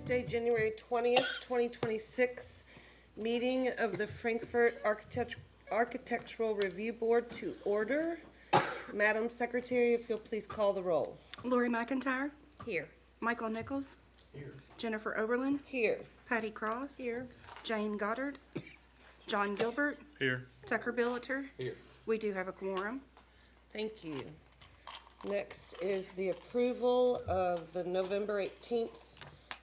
Tuesday, January 20th, 2026 meeting of the Frankfurt Architectural Review Board to order. Madam Secretary, if you'll please call the roll. Lori McIntyre. Here. Michael Nichols. Here. Jennifer Oberlin. Here. Patty Cross. Here. Jane Goddard. John Gilbert. Here. Tucker Billiter. Here. We do have a quorum. Thank you. Next is the approval of the November 18th,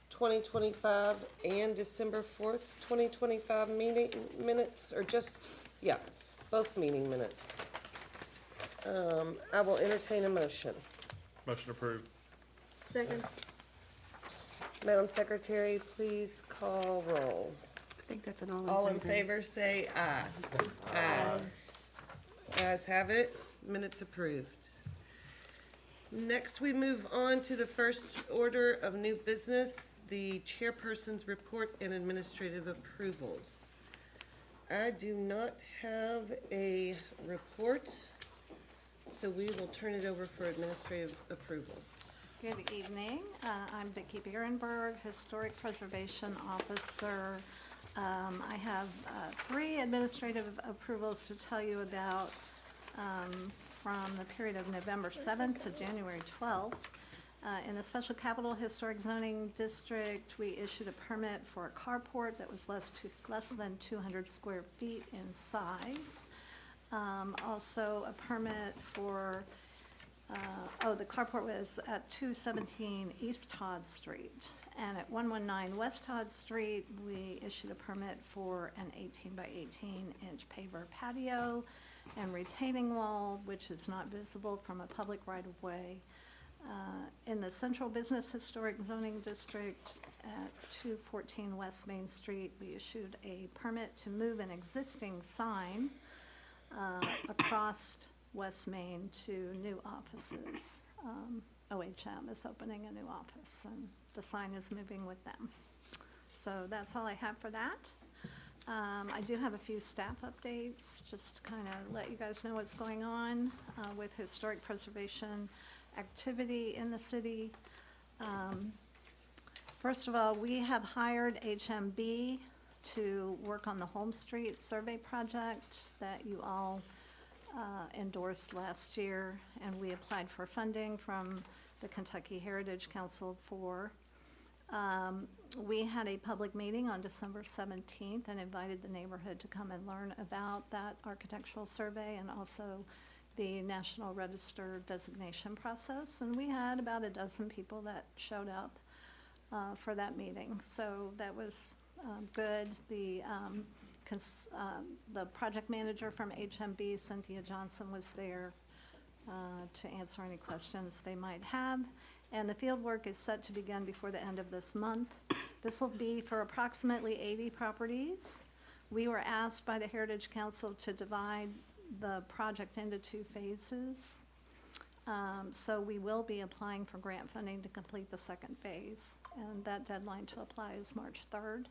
2025 and December 4th, 2025 meeting minutes, or just, yeah, both meeting minutes. I will entertain a motion. Motion approved. Second. Madam Secretary, please call roll. I think that's an all All in favor, say aye. Aye. Ayes have it, minutes approved. Next, we move on to the first order of new business, the chairperson's report and administrative approvals. I do not have a report, so we will turn it over for administrative approvals. Good evening. I'm Vicki Bierenberg, Historic Preservation Officer. I have 3 administrative approvals to tell you about from the period of November 7th to January 12th. In the Special Capital Historic Zoning District, we issued a permit for a carport that was less than 200 square feet in size. Also a permit for the carport was at 217 East Todd Street. And at 119 West Todd Street, we issued a permit for an 18 by 18 inch paver patio and retaining wall, which is not visible from a public right-of-way. In the Central Business Historic Zoning District at 214 West Main Street, we issued a permit to move an existing sign across West Main to new offices. OHM is opening a new office, and the sign is moving with them. So that's all I have for that. I do have a few staff updates, just to kind of let you guys know what's going on with historic preservation activity in the city. First of all, we have hired HMB to work on the Holmes Street survey project that you all endorsed last year, and we applied for funding from the Kentucky Heritage Council for. We had a public meeting on December 17th and invited the neighborhood to come and learn about that architectural survey and also the National Register designation process. And we had about a dozen people that showed up for that meeting. So that was good. The project manager from HMB, Cynthia Johnson, was there to answer any questions they might have. And the field work is set to begin before the end of this month. This will be for approximately 80 properties. We were asked by the Heritage Council to divide the project into 2 phases. So we will be applying for grant funding to complete the 2nd phase, and that deadline to apply is March 3rd.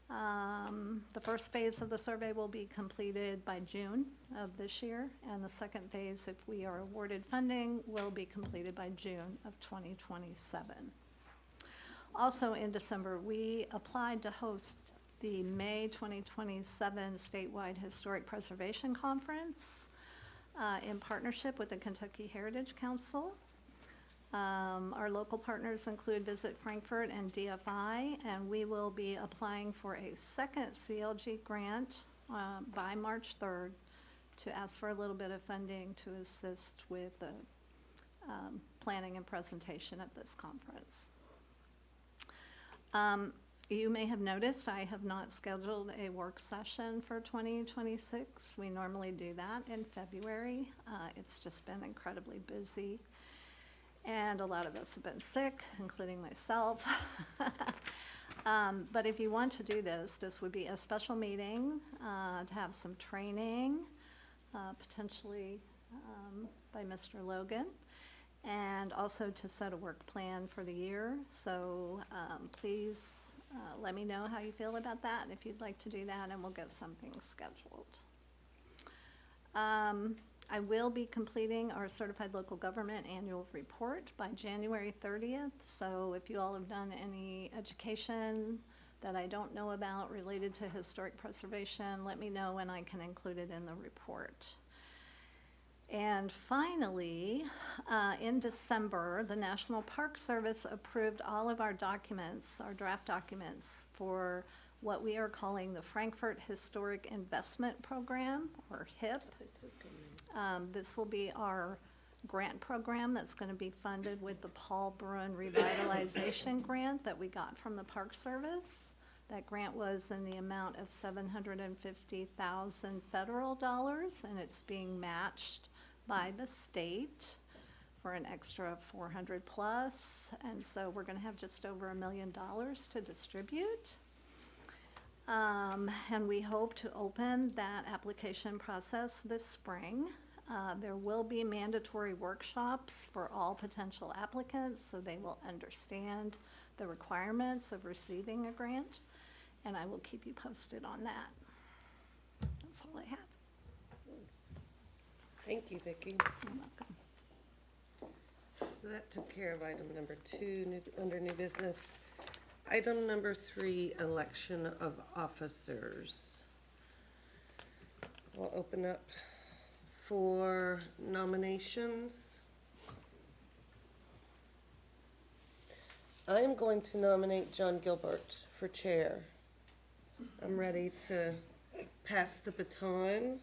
The first phase of the survey will be completed by June of this year, and the 2nd phase, if we are awarded funding, will be completed by June of 2027. Also in December, we applied to host the May 2027 statewide Historic Preservation Conference in partnership with the Kentucky Heritage Council. Our local partners include Visit Frankfurt and DFI, and we will be applying for a 2nd CLG grant by March 3rd to ask for a little bit of funding to assist with the planning and presentation of this conference. You may have noticed I have not scheduled a work session for 2026. We normally do that in February. It's just been incredibly busy, and a lot of us have been sick, including myself. But if you want to do this, this would be a special meeting to have some training, potentially by Mr. Logan, and also to set a work plan for the year. So please let me know how you feel about that, and if you'd like to do that, and we'll get something scheduled. I will be completing our certified local government annual report by January 30th. So if you all have done any education that I don't know about related to historic preservation, let me know and I can include it in the report. And finally, in December, the National Park Service approved all of our documents, our draft documents, for what we are calling the Frankfurt Historic Investment Program, or HIP. This will be our grant program that's going to be funded with the Paul Bruin Revitalization Grant that we got from the Park Service. That grant was in the amount of $750,000 federal dollars, and it's being matched by the state for an extra 400 plus, and so we're gonna have just over $1 million to distribute. And we hope to open that application process this spring. There will be mandatory workshops for all potential applicants, so they will understand the requirements of receiving a grant, and I will keep you posted on that. That's all I have. Thank you, Vicki. You're welcome. So that took care of item number 2, under new business. Item number 3, election of officers. We'll open up for nominations. I am going to nominate John Gilbert for chair. I'm ready to pass the baton.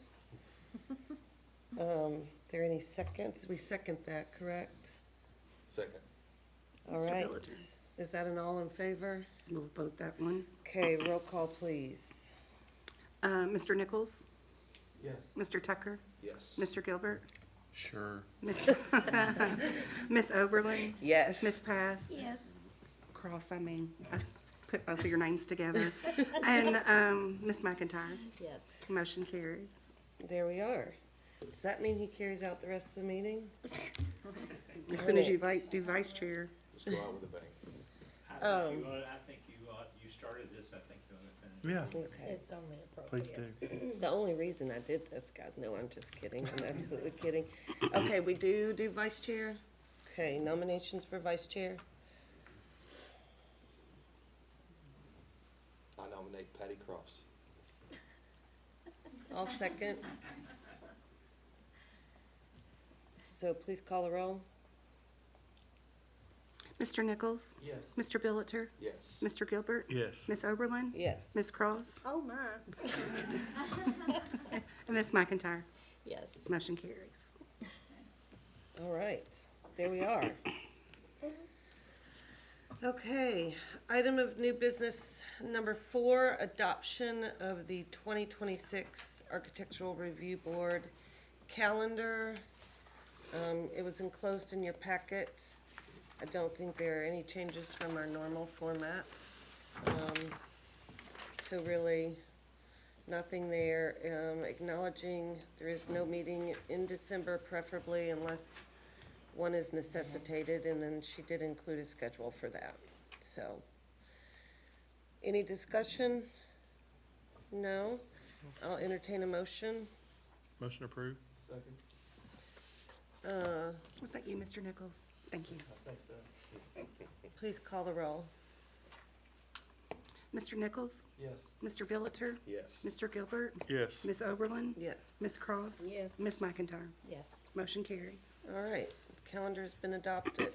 There any seconds? We second that, correct? Second. All Mr. right. Billiter. Is that an all in favor? We'll vote that one. Okay, roll call, please. Mr. Nichols? Yes. Mr. Tucker? Yes. Mr. Gilbert? Sure. Miss Oberlin? Yes. Miss Pass? Yes. Cross, I mean, I put both of your names together. And Miss McIntyre? Yes. Motion carries. There we are. Does that mean he carries out the rest of the meeting? As soon as you Minutes. do vice chair. Let's go out with a bang. I think you started this, I think you want to finish. Yeah, Okay. It's only please appropriate. do. It's the only reason I did this, guys. No, I'm just kidding. I'm absolutely kidding. Okay, we do vice chair? Okay, nominations for vice chair? I nominate Patty Cross. I'll second. So please call the roll. Mr. Nichols? Yes. Mr. Billiter? Yes. Mr. Gilbert? Yes. Miss Oberlin? Yes. Miss Cross? Oh, my. And Miss McIntyre. Yes. Motion carries. All right, there we are. Okay, item of new business number 4, adoption of the 2026 Architectural Review Board calendar. It was enclosed in your packet. I don't think there are any changes from our normal format. So really, nothing there. Acknowledging there is no meeting in December, preferably unless one is necessitated, and then she did include a schedule for that. So, any discussion? No? I'll entertain a motion. Motion approved? Second. Was that you, Mr. Nichols? Thank you. I think so. Please call the roll. Mr. Nichols? Yes. Mr. Billiter? Yes. Mr. Gilbert? Yes. Miss Oberlin? Yes. Miss Cross? Yes. Miss McIntyre? Yes. Motion carries. All right, calendar's been adopted.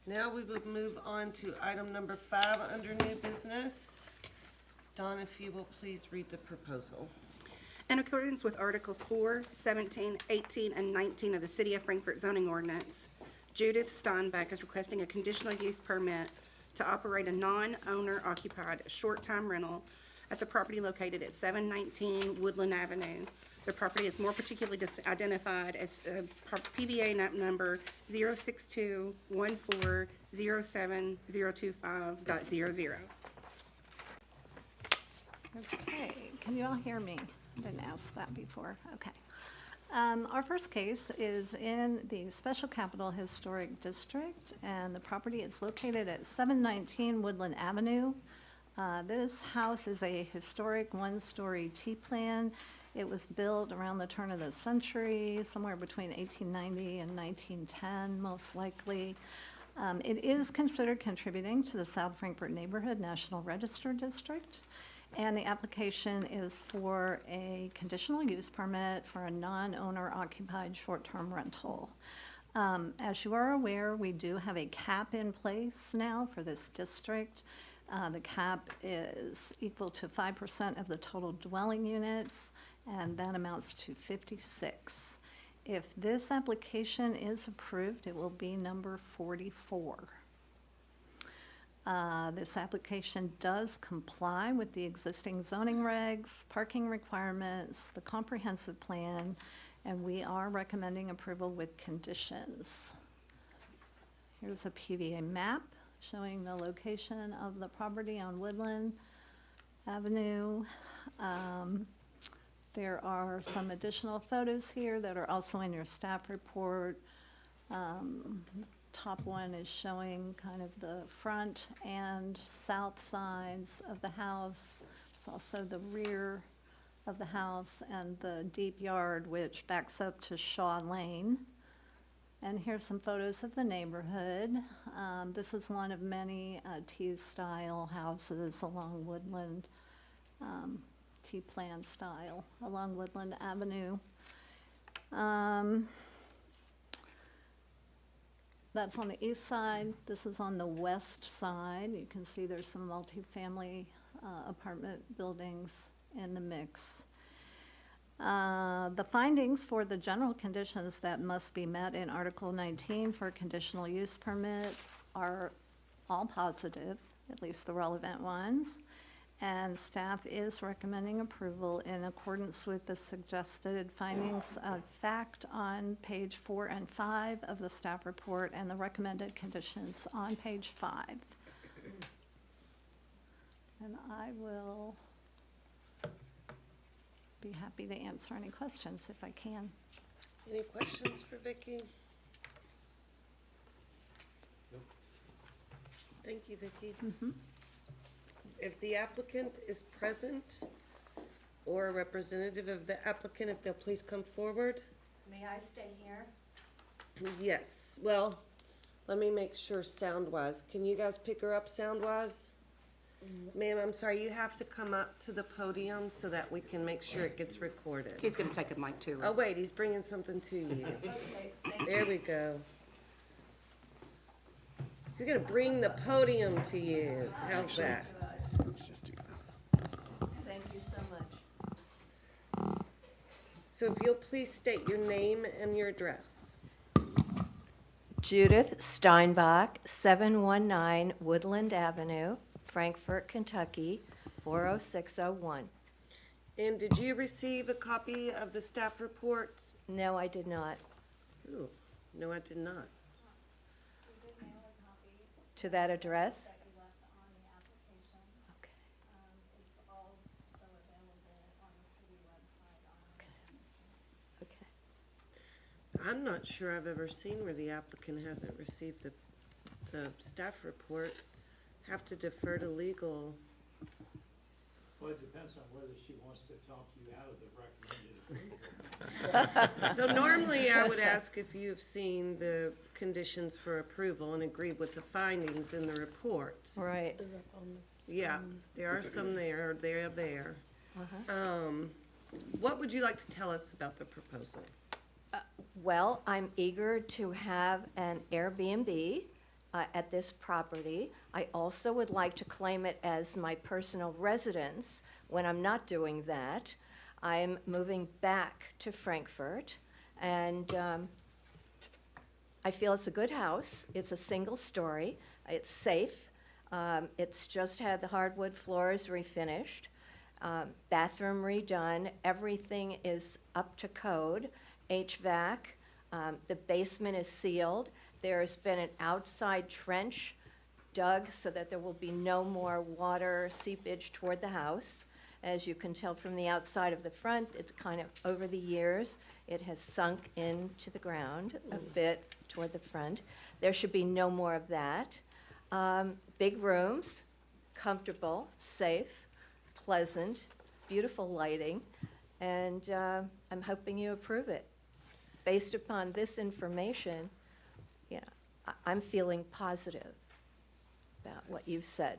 Now we will move on to item number 5 under new business. Dawn, if you will please read the proposal. In accordance with Articles 4, 17, 18, and 19 of the City of Frankfurt zoning ordinance, Judith Steinbeck is requesting a conditional use permit to operate a non-owner occupied short-time rental at the property located at 719 Woodland Avenue. The property is more particularly identified as PBA number 06214070025.00. Okay, can you all hear me? I didn't ask that before, okay. Our first case is in the Special Capital Historic District, and the property is located at 719 Woodland Avenue. This house is a historic one-story T-plan, It was built around the turn of the century, somewhere between 1890 and 1910, most likely. It is considered contributing to the South Frankfort Neighborhood National Register District, and the application is for a conditional use permit for a non-owner occupied short-term rental. As you are aware, we do have a cap in place now for this district. The cap is equal to 5% of the total dwelling units, and that amounts to 56. If this application is approved, it will be number 44. This application does comply with the existing zoning regs, parking requirements, the comprehensive plan, and we are recommending approval with conditions. Here's a PVA map showing the location of the property on Woodland Avenue. There are some additional photos here that are also in your staff report. Top one is showing kind of the front and south sides of the house. It's also the rear of the house and the deep yard, which backs up to Shaw Lane. And here's some photos of the neighborhood. This is one of many T-style houses along Woodland, T-plan style along Woodland Avenue. That's on the east side. This is on the west side. You can see there's some multifamily apartment buildings in the mix. The findings for the general conditions that must be met in Article 19 for a conditional use permit are all positive, at least the relevant ones. And staff is recommending approval in accordance with the suggested findings of fact on page 4 and 5 of the staff report and the recommended conditions on page 5. And I will be happy to answer any questions if I can. Any questions for Vicki? Thank you, Vicki. If the applicant is present or a representative of the applicant, if they'll please come forward. May I stay here? Yes, well, let me make sure sound-wise. Can you guys pick her up sound-wise? Ma'am, I'm sorry, you have to come up to the podium so that we can make sure it gets recorded. He's gonna take a mic to her. Oh, wait, he's bringing something to you. Okay, thank you. There we go. He's gonna bring the podium to you. How's that? Thank you so much. So if you'll please state your name and your address. Judith Steinbach, 719 Woodland Avenue, Frankfort, Kentucky, 40601. And did you receive a copy of the staff report? No, I did not. Ooh, no, I did not. To that address? Okay. Okay. I'm not sure I've ever seen where the applicant hasn't received the staff report. Have to defer to legal. Well, it depends on whether she wants to talk you out of the recommended approval. So normally I would ask if you've seen the conditions for approval and agreed with the findings in the report. Right. Yeah, there are some there, they're there. Uh-huh. What would you like to tell us about the proposal? Well, I'm eager to have an Airbnb at this property. I also would like to claim it as my personal residence when I'm not doing that. I'm moving back to Frankfort, and I feel it's a good house. It's a single story. It's safe. It's just had the hardwood floors refinished, bathroom redone. Everything is up to code. HVAC. The basement is sealed. There's been an outside trench dug so that there will be no more water seepage toward the house. As you can tell from the outside of the front, it's kind of, over the years, it has sunk into the ground a bit toward the front. There should be no more of that. Big rooms, comfortable, safe, pleasant, beautiful lighting. and I'm hoping you approve it. Based upon this information, you know, I'm feeling positive about what you've said.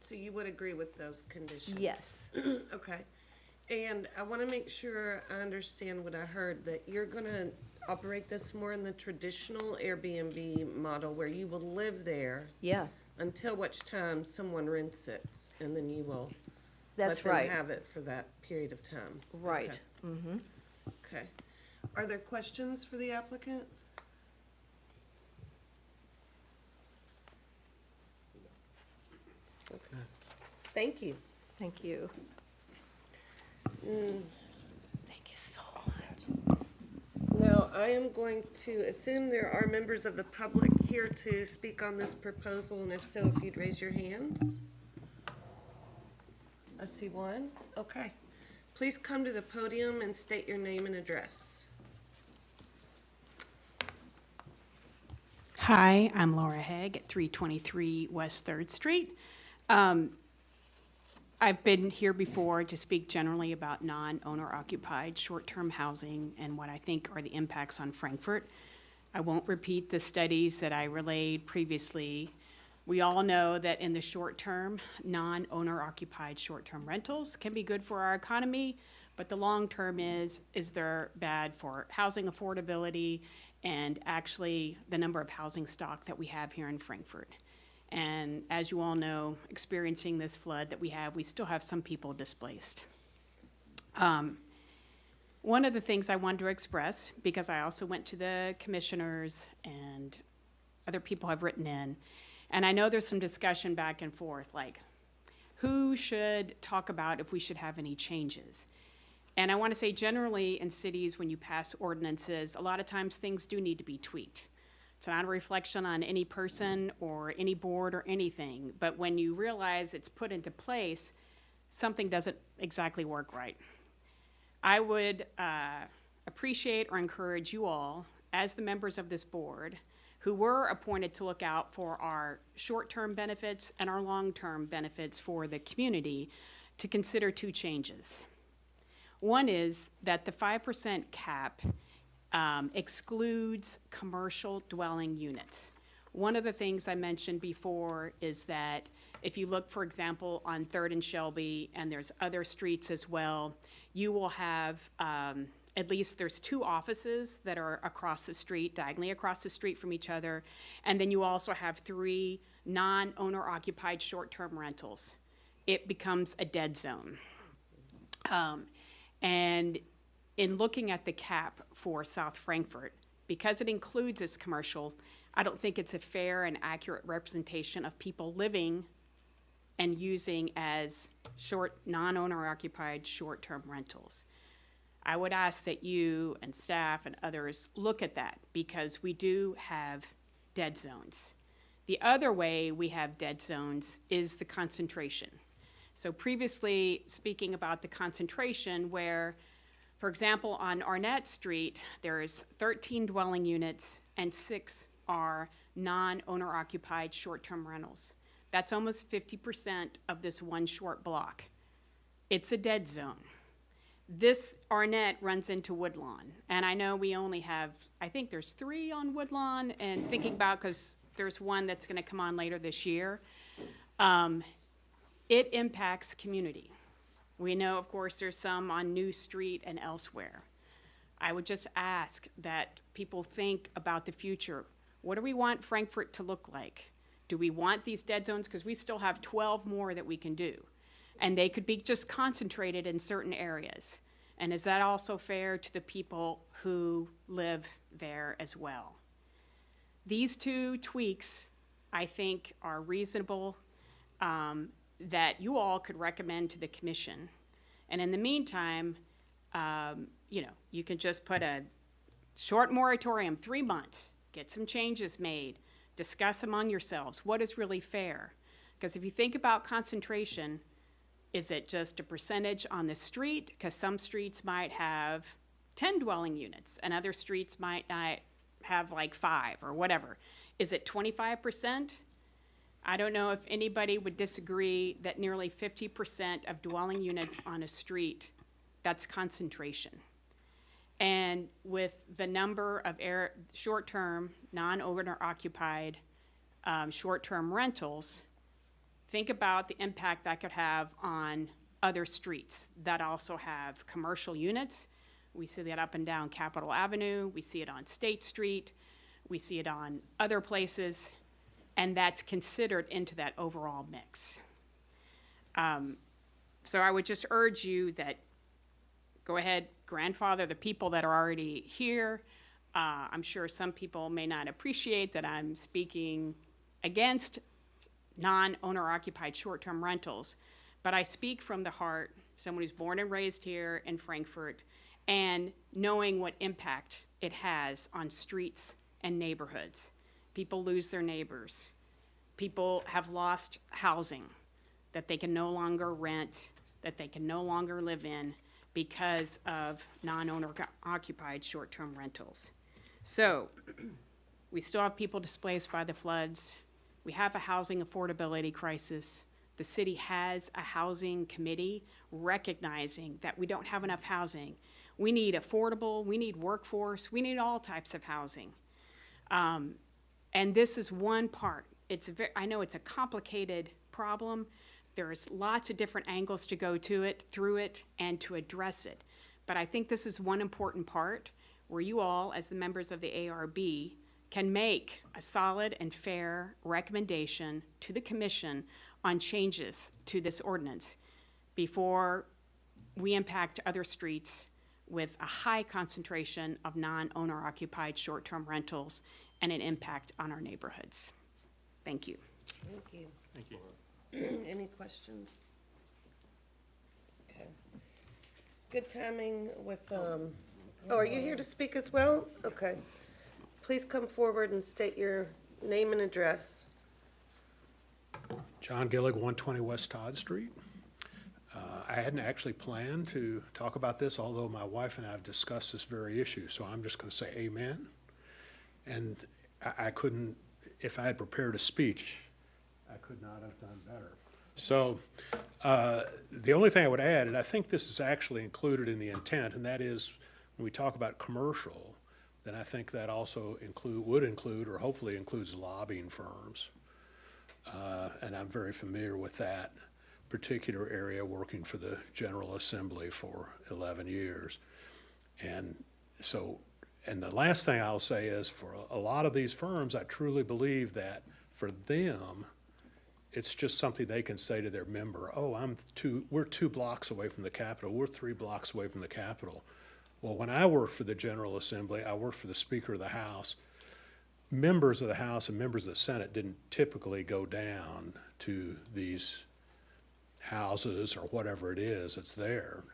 So you would agree with those conditions? Yes, Okay. And I want to make sure I understand what I heard, that you're going to operate this more in the traditional Airbnb model where you will live there yeah, until which time someone rents it, and then you will that's let right, them have it for that period of time. right. Okay. Okay. Are there questions for the applicant? Okay. Thank you. Thank you. Thank you so much. Now, I am going to assume there are members of the public here to speak on this proposal, and if so, if you'd raise your hands. I see one. Okay. Please come to the podium and state your name and address. Hi, I'm Laura Haig at 323 West 3rd Street. I've been here before to speak generally about non-owner occupied short-term housing and what I think are the impacts on Frankfurt. I won't repeat the studies that I relayed previously. We all know that in the short term, non-owner occupied short-term rentals can be good for our economy, but the long term is they're bad for housing affordability and actually the number of housing stock that we have here in Frankfurt. And as you all know, experiencing this flood that we have, we still have some people displaced. One of the things I wanted to express, because I also went to the commissioners and other people have written in, and I know there's some discussion back and forth, like who should talk about if we should have any changes. And I want to say generally in cities, when you pass ordinances, a lot of times things do need to be tweaked. It's not a reflection on any person or any board or anything, but when you realize it's put into place, something doesn't exactly work right. I would appreciate or encourage you all, as the members of this board, who were appointed to look out for our short-term benefits and our long-term benefits for the community, to consider two changes. One is that the 5% cap excludes commercial dwelling units. One of the things I mentioned before is that if you look, for example, on 3rd and Shelby, and there's other streets as well, you will have, at least there's 2 offices that are across the street, diagonally across the street from each other, and then you also have 3 non-owner occupied short-term rentals. It becomes a dead zone. And in looking at the cap for South Frankfurt, because it includes this commercial, I don't think it's a fair and accurate representation of people living and using as non-owner occupied short-term rentals. I would ask that you and staff and others look at that, because we do have dead zones. The other way we have dead zones is the concentration. So previously, speaking about the concentration where, for example, on Arnett Street, there's 13 dwelling units and 6 are non-owner occupied short-term rentals. That's almost 50% of this one short block. It's a dead zone. This Arnett runs into Woodlawn, and I know we only have, I think there's 3 on Woodlawn, and thinking about, because there's one that's gonna come on later this year, it impacts community. We know, of course, there's some on New Street and elsewhere. I would just ask that people think about the future. What do we want Frankfurt to look like? Do we want these dead zones? Because we still have 12 more that we can do. And they could be just concentrated in certain areas. And is that also fair to the people who live there as well? These 2 tweaks, I think, are reasonable, that you all could recommend to the commission. And in the meantime, you know, you can just put a short moratorium, 3 months, get some changes made, discuss among yourselves what is really fair. Because if you think about concentration, is it just a percentage on the street? Because some streets might have 10 dwelling units and other streets might not have like 5 or whatever. Is it 25%? I don't know if anybody would disagree that nearly 50% of dwelling units on a street that's concentration. And with the number of short-term, non-owner occupied, short-term rentals, think about the impact that could have on other streets that also have commercial units. We see that up and down Capitol Avenue, we see it on State Street, we see it on other places, and that's considered into that overall mix. So I would just urge you that go ahead, grandfather the people that are already here. I'm sure some people may not appreciate that I'm speaking against non-owner occupied short-term rentals, but I speak from the heart, someone who's born and raised here in Frankfort, and knowing what impact it has on streets and neighborhoods. People lose their neighbors. People have lost housing that they can no longer rent, that they can no longer live in because of non-owner occupied short-term rentals. So we still have people displaced by the floods. We have a housing affordability crisis. The city has a housing committee recognizing that we don't have enough housing. We need affordable, we need workforce, we need all types of housing. And this is one part. I know it's a complicated problem. There's lots of different angles to go to it, through it, and to address it. But I think this is one important part where you all, as the members of the ARB, can make a solid and fair recommendation to the commission on changes to this ordinance before we impact other streets with a high concentration of non-owner occupied short-term rentals and an impact on our neighborhoods. Thank you. Thank you. Thank you. Any questions? Okay. It's good timing with, oh, are you here to speak as well? Okay. Please come forward and state your name and address. John Gillig, 120 West Todd Street. I hadn't actually planned to talk about this, although my wife and I have discussed this very issue, so I'm just going to say amen. And I couldn't, if I had prepared a speech, I could not have done better. So the only thing I would add, and I think this is actually included in the intent, and that is when we talk about commercial, then I think that also would include, or hopefully includes lobbying firms. And I'm very familiar with that particular area, working for the General Assembly for 11 years. And so, and the last thing I'll say is for a lot of these firms, I truly believe that for them, it's just something they can say to their member, oh, we're 2 blocks away from the Capitol, we're 3 blocks away from the Capitol. Well, when I worked for the General Assembly, I worked for the Speaker of the House. Members of the House and members of the Senate didn't typically go down to these houses or whatever it is that's there.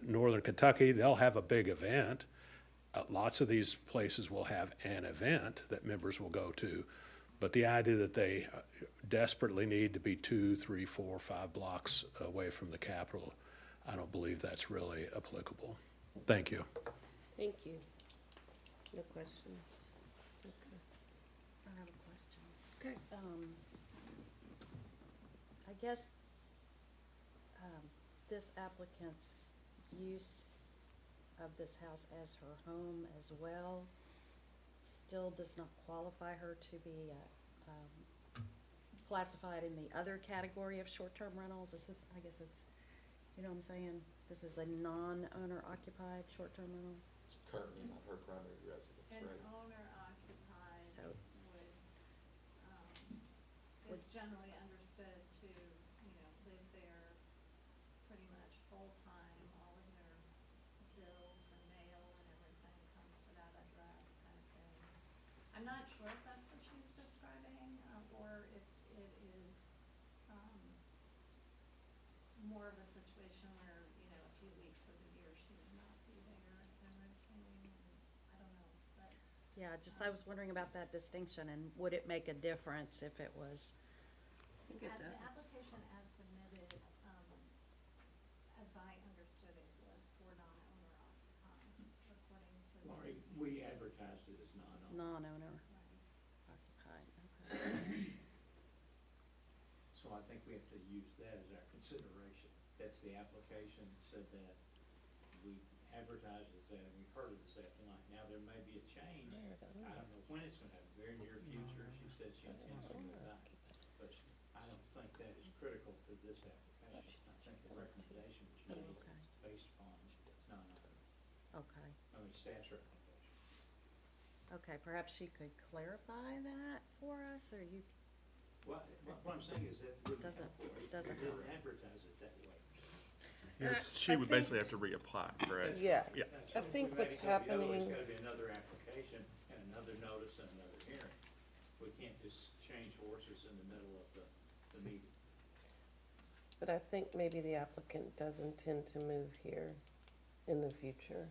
Northern Kentucky, they'll have a big event. Lots of these places will have an event that members will go to. But the idea that they desperately need to be 2, 3, 4, 5 blocks away from the Capitol, I don't believe that's really applicable. Thank you. Thank you. No questions? Okay. I have a question. Okay. I guess, this applicant's use of this house as her home as well still does not qualify her to be, classified in the other category of short-term rentals. Is this, I guess it's, you know what I'm saying? This is a non-owner occupied short-term rental? It's currently not her primary residence, An right? owner occupied So, is generally understood to, live there pretty much full-time, all of their bills and mail and everything comes to that address kind of thing. I'm not sure if that's what she's describing, or if it is, more of a situation where, a few weeks of the year she would not be there and renting, and I don't know, but. yeah, I was wondering about that distinction, and would it make a difference if it was, I get The that. application as submitted, as I understood it, was for non-owner occupied, according to. Laurie, we advertised it as non-owner. non-owner Right. occupied? Okay. So I think we have to use that as our consideration. That's the application, said that we advertised this and we heard it this afternoon. Now, there may be a change. I don't know when it's gonna happen, very near future. She said she intends to move out. But I don't think that is critical to this application. I think the recommendation was made Okay. based upon non-owner. Okay, I mean, staff's recommendation. okay, perhaps she could clarify that for us, or you, Well, what I'm saying is that wouldn't Doesn't- help her. doesn't We didn't help. advertise it that way. Yes, I she would think- basically have to reapply, correct? Yeah. Yeah. That's I what think we what's made it go the other way. happening- It's gotta be another application and another notice and another hearing. We can't just change horses in the middle of the meeting. But I think maybe the applicant does intend to move here in the future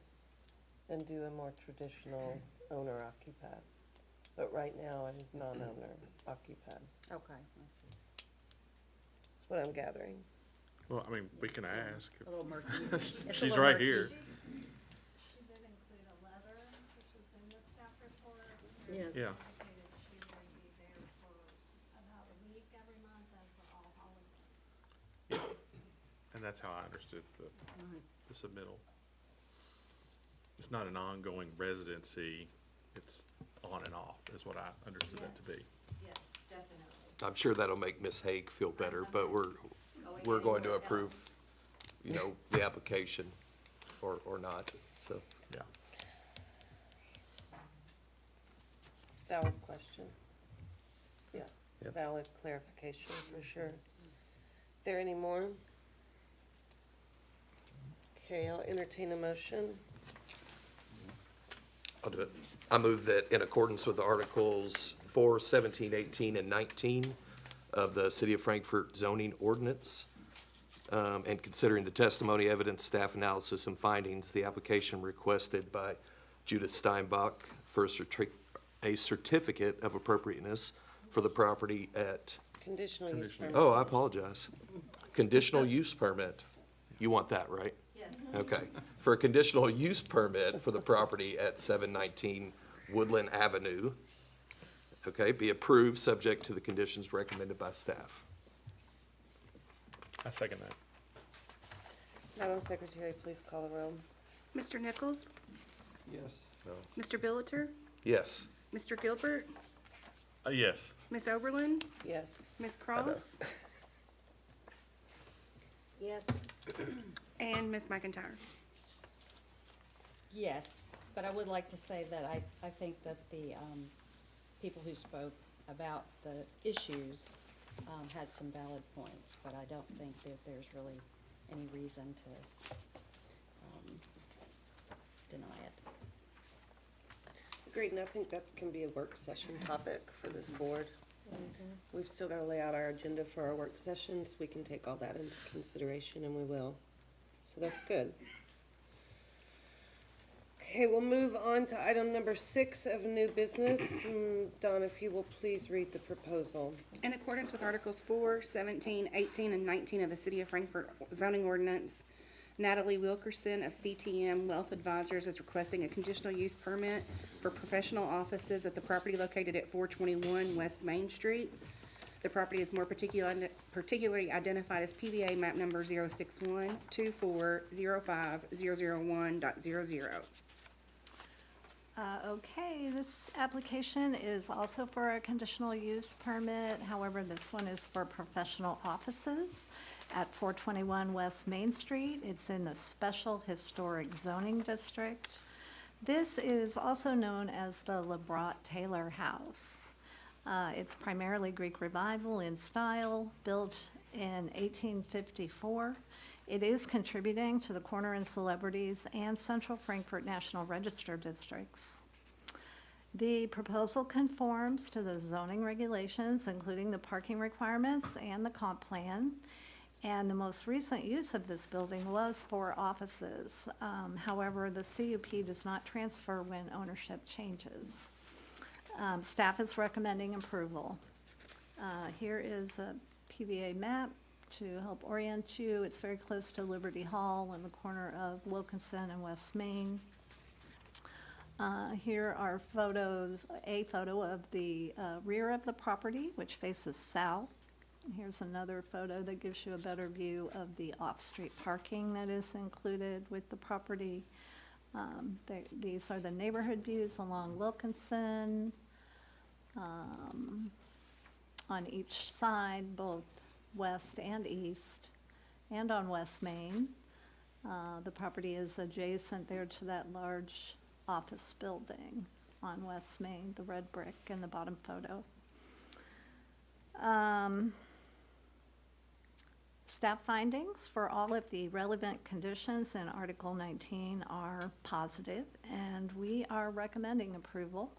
and do a more traditional owner occupied. But right now it is non-owner occupied. okay, I see. That's what I'm gathering. Well, I mean, we can ask. A little murky. It's a She's little right murky. here. She did include a letter, which is in the staff report. Yes. Yeah. Indicated she would be there for about a week every month and for all holidays. And that's how I understood the submittal. It's not an ongoing residency, it's on and off, is what I understood it to be. Yes, definitely. I'm sure that'll make Ms. Haig feel better, but we're going to approve, you know, the application or not, so. Yeah. Valid question. Yeah, Yep. valid clarification for sure. There any more? Okay, I'll entertain a motion. I'll do it. I move that in accordance with Articles 4, 17, 18, and 19 of the City of Frankfurt zoning ordinance, and considering the testimony, evidence, staff analysis, and findings, the application requested by Judith Steinbach for a certificate of appropriateness for the property at, Conditional use permit. oh, I apologize. Conditional use permit. You want that, right? Yes. Okay. For a conditional use permit for the property at 719 Woodland Avenue, okay, be approved, subject to the conditions recommended by staff. I second that. Madam Secretary, please call the roll. Mr. Nichols? Yes. No. Mr. Billiter? Yes. Mr. Gilbert? Yes. Ms. Oberlin? Yes. Ms. Cross? Yes. And Ms. McIntyre? Yes, but I would like to say that I think that the, people who spoke about the issues, had some valid points, but I don't think that there's really any reason to, deny it. Great, and I think that can be a work session topic for this board. We've still gotta lay out our agenda for our work sessions. We can take all that into consideration, and we will. So that's good. Okay, we'll move on to item number 6 of new business. Don, if you will please read the proposal. In accordance with Articles 4, 17, 18, and 19 of the City of Frankfurt zoning ordinance, Natalie Wilkerson of CTM Wealth Advisors is requesting a conditional use permit for professional offices at the property located at 421 West Main Street. The property is more particularly identified as PVA map number 061-2405-001.00. Okay, this application is also for a conditional use permit. However, this one is for professional offices at 421 West Main Street. It's in the Special Historic Zoning District. This is also known as the LeBrat Taylor House. It's primarily Greek Revival in style, built in 1854. It is contributing to the Corner and Celebrities and Central Frankfurt National Register districts. The proposal conforms to the zoning regulations, including the parking requirements and the comp plan. And the most recent use of this building was for offices. However, the CUP does not transfer when ownership changes. Staff is recommending approval. Here is a PVA map to help orient you. It's very close to Liberty Hall on the corner of Wilkinson and West Main. Here are photos, a photo of the rear of the property, which faces south, Here's another photo that gives you a better view of the off-street parking that is included with the property. These are the neighborhood views along Wilkinson, on each side, both west and east, and on West Main. The property is adjacent there to that large office building on West Main, the red brick in the bottom photo. Staff findings for all of the relevant conditions in Article 19 are positive, and we are recommending approval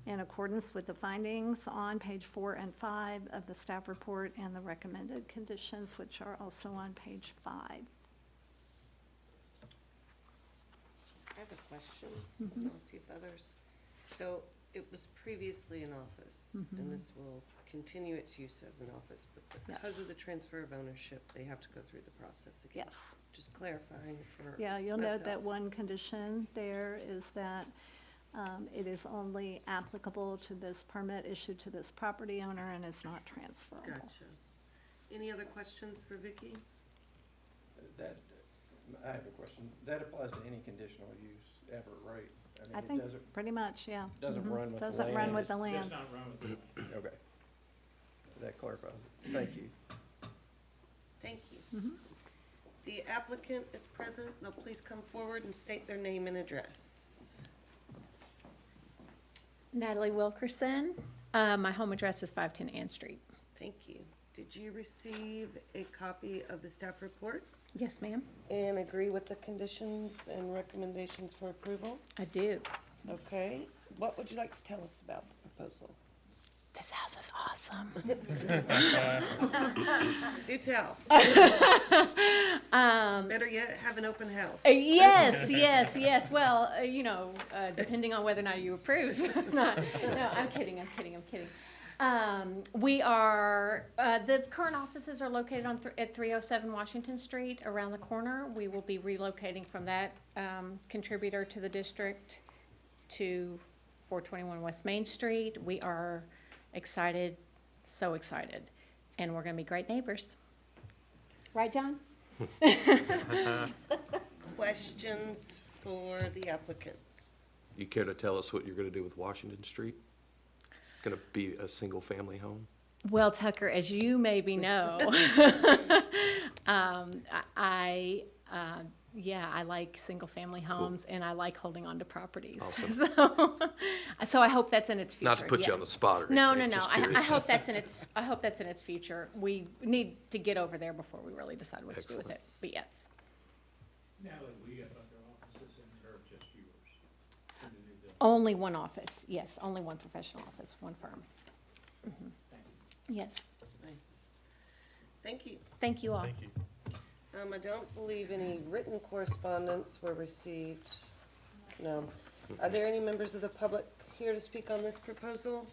in accordance with the findings on page 4 and 5 of the staff report and the recommended conditions, which are also on page 5. I have a question. I'll see if others. So it was previously an office, and this will continue its use as an office, but because of Yes. the transfer of ownership, they have to go through the process again. Yes. Just clarifying for Yeah, you'll note that myself. one condition there is that it is only applicable to this permit issued to this property owner and is not transferable. Gotcha. Any other questions for Vicky? That, I have a question. That applies to any conditional use ever, right? I mean, it think doesn't, pretty much, yeah. doesn't Mhm. run with the Doesn't run land. with the Does land. not run with the land. okay. That clarifies it. Thank you. Thank you. The applicant is present. They'll please come forward and state their name and address. Natalie Wilkerson. My home address is 510 Ann Street. Thank you. Did you receive a copy of the staff report Yes, ma'am. and agree with the conditions and recommendations for approval? I do. Okay. What would you like to tell us about the proposal? This house is awesome. Do tell. Better yet, have an open house. Yes, yes, yes. Well, depending on whether or not you approve. No, I'm kidding. We are, the current offices are located at 307 Washington Street, around the corner. We will be relocating from that contributor to the district to 421 West Main Street. We are excited, so excited, and we're going to be great neighbors. Right, John? Questions for the applicant? You care to tell us what you're gonna do with Washington Street? Gonna be a single-family home? Well, Tucker, as you maybe know, I like single-family homes, and I like holding on to properties. Awesome. So I hope that's in its future. Not to put you on the yes. spot or No, anything, no, no. just I curious. hope that's in its. I hope that's in its future. We need to get over there before we really decide what to do with Excellent. it. But yes, Natalie, we have other offices in, or just yours? In the new building? only one office. Yes, only one professional office, one firm. Thank you. Yes. Nice. Thank you. Thank you all. Thank you. I don't believe any written correspondence were received. No. Are there any members of the public here to speak on this proposal?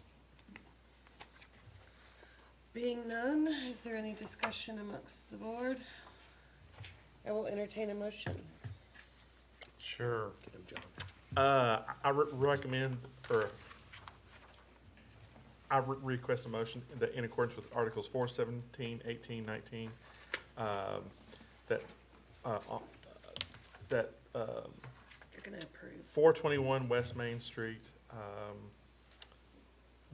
Being none, is there any discussion amongst the board? I will entertain a motion. Sure. Get him, John. I recommend, or I request a motion that in accordance with Articles 4, 17, 18, 19, that You're gonna approve. 421 West Main Street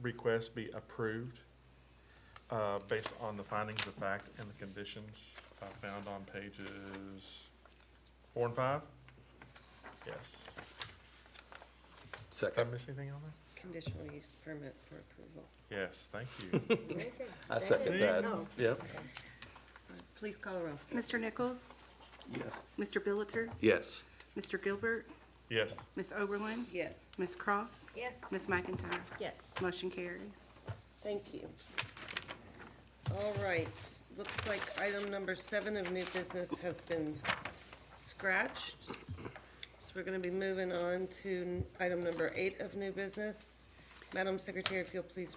request be approved based on the findings of fact and the conditions found on pages 4 and 5? Yes. Did I Second. miss anything on there? Conditional use permit for approval. Yes, thank you. I second that. Oh. Yep. Please call the roll. Mr. Nichols? Yes. Mr. Billiter? Yes. Mr. Gilbert? Yes. Ms. Oberlin? Yes. Ms. Cross? Yes. Ms. McIntyre? Yes. Motion carries. Thank you. All right, looks like item number 7 of new business has been scratched. So we're gonna be moving on to item number 8 of new business. Madam Secretary, if you'll please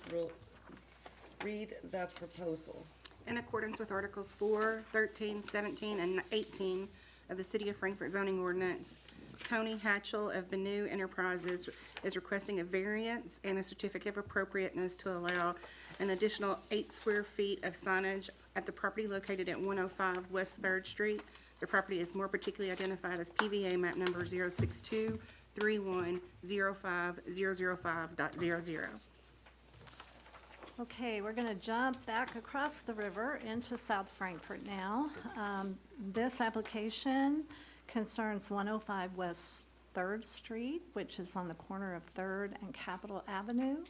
read the proposal. In accordance with Articles 4, 13, 17, and 18 of the City of Frankfort zoning ordinance, Tony Hatchell of Benu Enterprises is requesting a variance and a certificate of appropriateness to allow an additional 8 square feet of signage at the property located at 105 West Third Street. The property is more particularly identified as PVA map number 062-3105-005.00. Okay, we're gonna jump back across the river into South Frankfurt now. This application concerns 105 West Third Street, which is on the corner of Third and Capitol Avenue,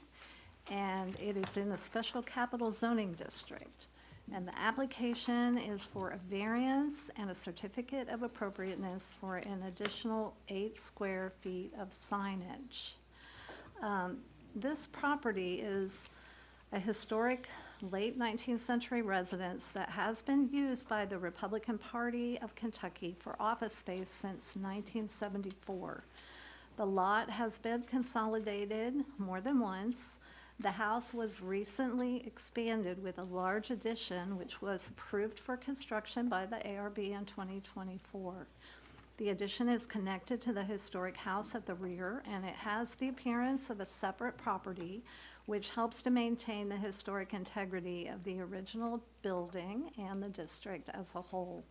and it is in the Special Capital Zoning District. And the application is for a variance and a certificate of appropriateness for an additional 8 square feet of signage. This property is a historic late 19th century residence that has been used by the Republican Party of Kentucky for office space since 1974. The lot has been consolidated more than once. The house was recently expanded with a large addition, which was approved for construction by the ARB in 2024. The addition is connected to the historic house at the rear, and it has the appearance of a separate property, which helps to maintain the historic integrity of the original building and the district as a whole.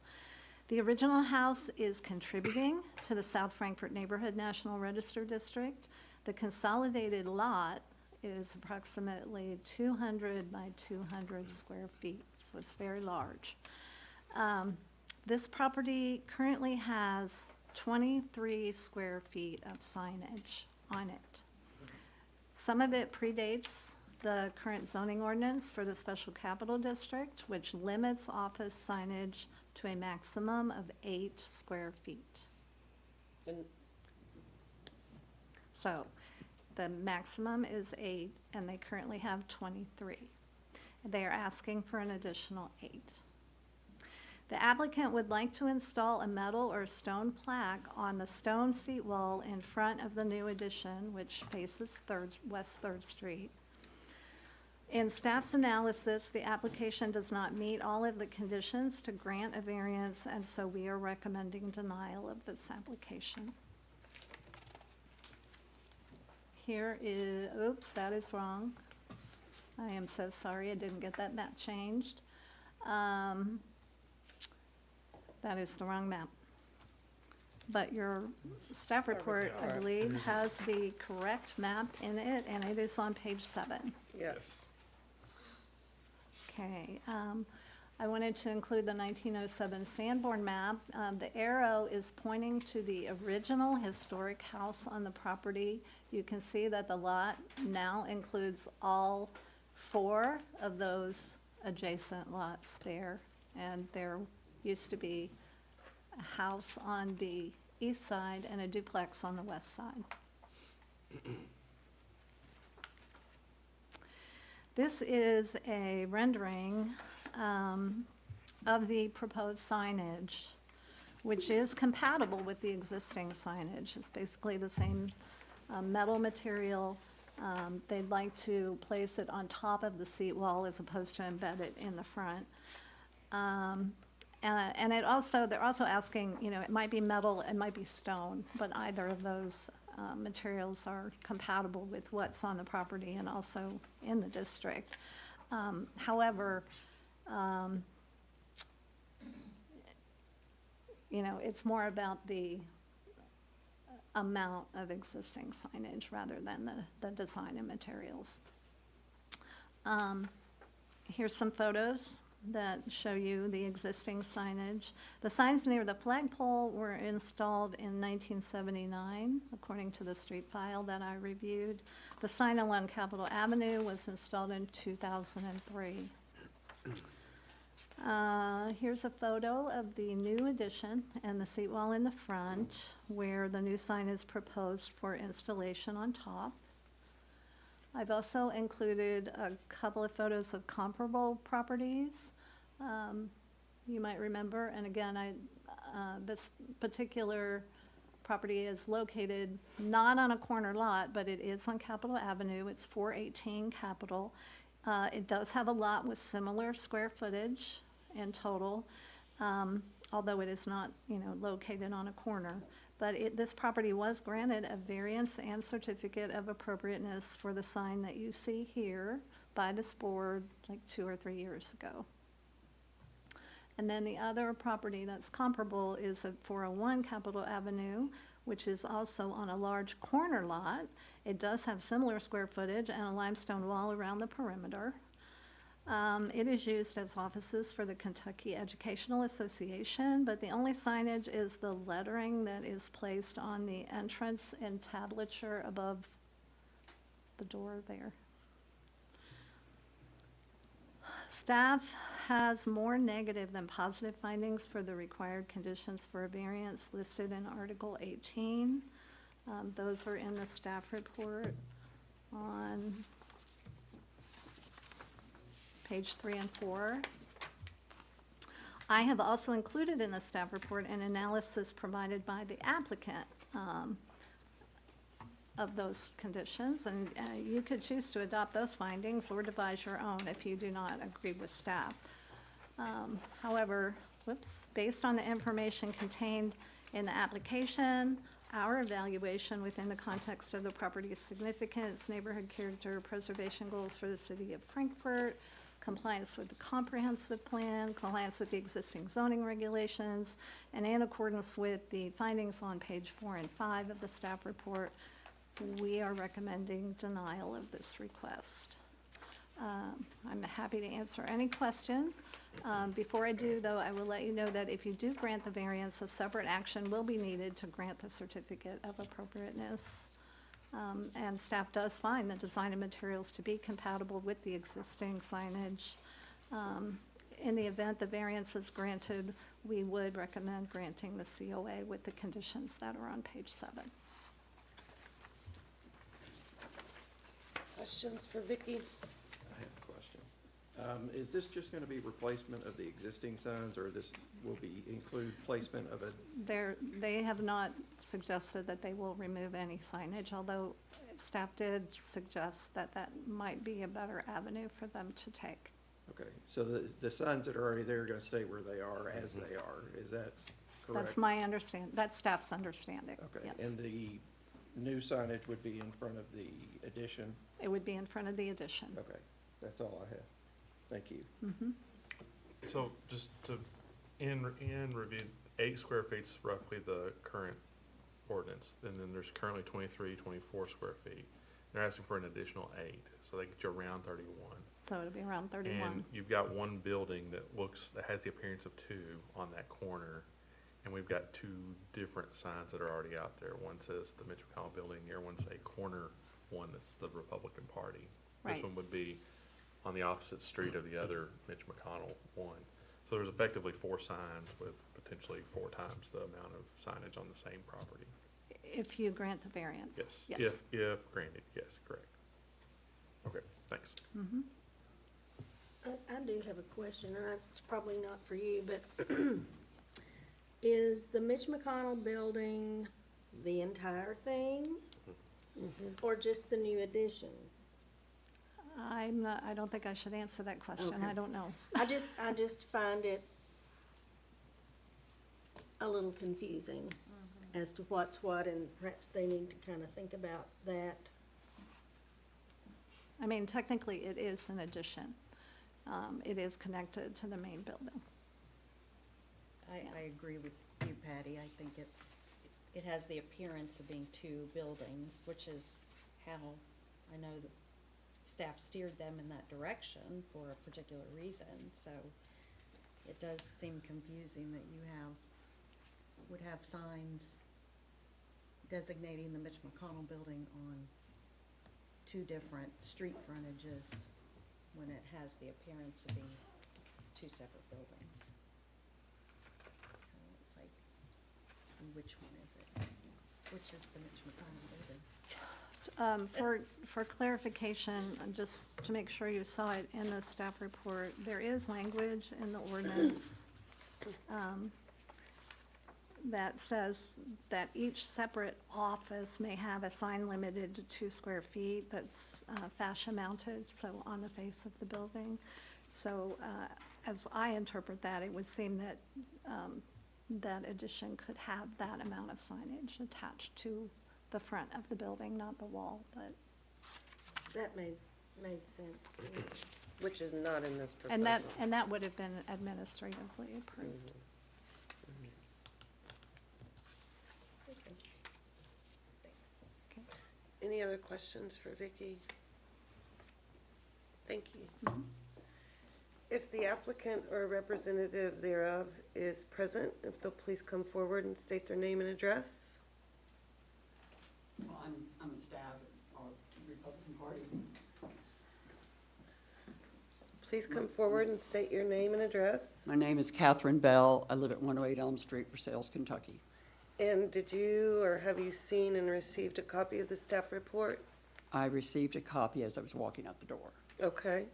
The original house is contributing to the South Frankfurt Neighborhood National Register District. The consolidated lot is approximately 200 by 200 square feet, so it's very large. This property currently has 23 square feet of signage on it. Some of it predates the current zoning ordinance for the Special Capital District, which limits office signage to a maximum of 8 square feet. And So the maximum is 8, and they currently have 23. They are asking for an additional 8. The applicant would like to install a metal or stone plaque on the stone seat wall in front of the new addition, which faces West Third Street. In staff's analysis, the application does not meet all of the conditions to grant a variance, and so we are recommending denial of this application. Here is, oops, that is wrong. I am so sorry, I didn't get that map changed. That is the wrong map. But your staff report, I believe, has the correct map in it, and it is on page 7. yes, Okay, I wanted to include the 1907 Sanborn map. The arrow is pointing to the original historic house on the property. You can see that the lot now includes all 4 of those adjacent lots there. And there used to be a house on the east side and a duplex on the west side. This is a rendering of the proposed signage, which is compatible with the existing signage. It's basically the same metal material. They'd like to place it on top of the seat wall as opposed to embed it in the front. And it also, they're also asking, you know, it might be metal, it might be stone, but either of those materials are compatible with what's on the property and also in the district. However, you know, it's more about the amount of existing signage rather than the design and materials. Here's some photos that show you the existing signage. The signs near the flagpole were installed in 1979, according to the street file that I reviewed. The sign along Capitol Avenue was installed in 2003. Here's a photo of the new addition and the seat wall in the front, where the new sign is proposed for installation on top. I've also included a couple of photos of comparable properties. You might remember, and again, this particular property is located not on a corner lot, but it is on Capitol Avenue. It's 418 Capitol. It does have a lot with similar square footage in total, although it is not, you know, located on a corner. But this property was granted a variance and certificate of appropriateness for the sign that you see here, by this board like 2 or 3 years ago. And then the other property that's comparable is at 401 Capitol Avenue, which is also on a large corner lot. It does have similar square footage and a limestone wall around the perimeter. It is used as offices for the Kentucky Educational Association, but the only signage is the lettering that is placed on the entrance entablature above the door there. Staff has more negative than positive findings for the required conditions for a variance listed in Article 18. Those are in the staff report on page 3 and 4. I have also included in the staff report an analysis provided by the applicant of those conditions, and you could choose to adopt those findings or devise your own if you do not agree with staff. However, based on the information contained in the application, our evaluation within the context of the property's significance, neighborhood character, preservation goals for the city of Frankfort, compliance with the comprehensive plan, compliance with the existing zoning regulations, and in accordance with the findings on page 4 and 5 of the staff report, we are recommending denial of this request. I'm happy to answer any questions. Before I do, though, I will let you know that if you do grant the variance, a separate action will be needed to grant the certificate of appropriateness. And staff does find the design and materials to be compatible with the existing signage. In the event the variance is granted, we would recommend granting the COA with the conditions that are on page 7. Questions for Vicky? I have a question. Is this just gonna be replacement of the existing signs, or this will be include placement of a, They have not suggested that they will remove any signage, although staff did suggest that that might be a better avenue for them to take. okay, so the signs that are already there are gonna stay where they are as they are, is that correct? That's my that's staff's understanding, Okay, yes. and the new signage would be in front of the addition? It would be in front of the addition. Okay, that's all I have. Thank you. So just to, in review, 8 square feet's roughly the current ordinance, and then there's currently 24 square feet. They're asking for an additional 8, so they get you around 31. So it'll be around 31. And you've got one building that has the appearance of 2 on that corner, and we've got 2 different signs that are already out there. One says the Mitch McConnell Building, the other one's a corner one that's the Republican Party. This Right. one would be on the opposite street of the other Mitch McConnell one. So there's effectively 4 signs with potentially 4 times the amount of signage on the same property. If you grant the variance. Yes, if granted, yes, correct. Okay, thanks. I do have a question, and it's probably not for you, but is the Mitch McConnell building the entire thing? Or just the new addition? I don't think I should answer that question. Okay. I don't know. I just find it a little confusing as to what's what, and perhaps they need to kind of think about that. I mean, technically, it is an addition. It is connected to the main building. I agree with you, Patty. I think it has the appearance of being 2 buildings, which is how I know that staff steered them in that direction for a particular reason. So it does seem confusing that you would have signs designating the Mitch McConnell Building on 2 different street frontages when it has the appearance of being 2 separate buildings. So it's like, which one is it? Which is the Mitch McConnell Building? For clarification, just to make sure you saw it in the staff report, there is language in the ordinance that says that each separate office may have a sign limited to 2 square feet that's fascia mounted, so on the face of the building. So as I interpret that, it would seem that that addition could have that amount of signage attached to the front of the building, not the wall, but. That may Made sense. Yeah. Which is not in this proposal. And that would have been administratively approved. Any other questions for Vicky? Thank you. If the applicant or representative thereof is present, if they'll please come forward and state their name and address. Well, I'm a staff at our Republican Party. Please come forward and state your name and address. My name is Catherine Bell. I live at 108 Elm Street, Versailles, Kentucky. And did you or have you seen and received a copy of the staff report? I received a copy as I was walking out the door. Okay.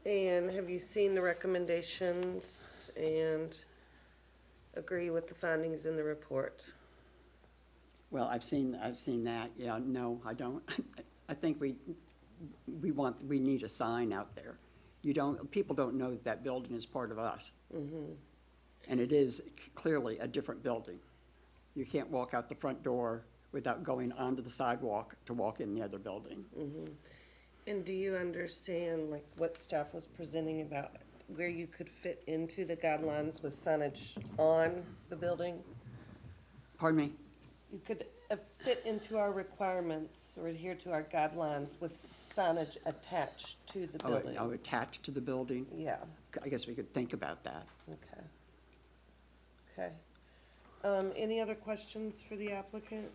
And have you seen the recommendations and agree with the findings in the report? Well, I've seen that. Yeah, no, I don't. I think we need a sign out there. People don't know that building is part of us. And it is clearly a different building. You can't walk out the front door without going onto the sidewalk to walk in the other building. And do you understand, like, what staff was presenting about where you could fit into the guidelines with signage on the building? Pardon me? You could fit into our requirements or adhere to our guidelines with signage attached to the building? Oh, attached to the building? Yeah, I guess we could think about that. okay. Any other questions for the applicant?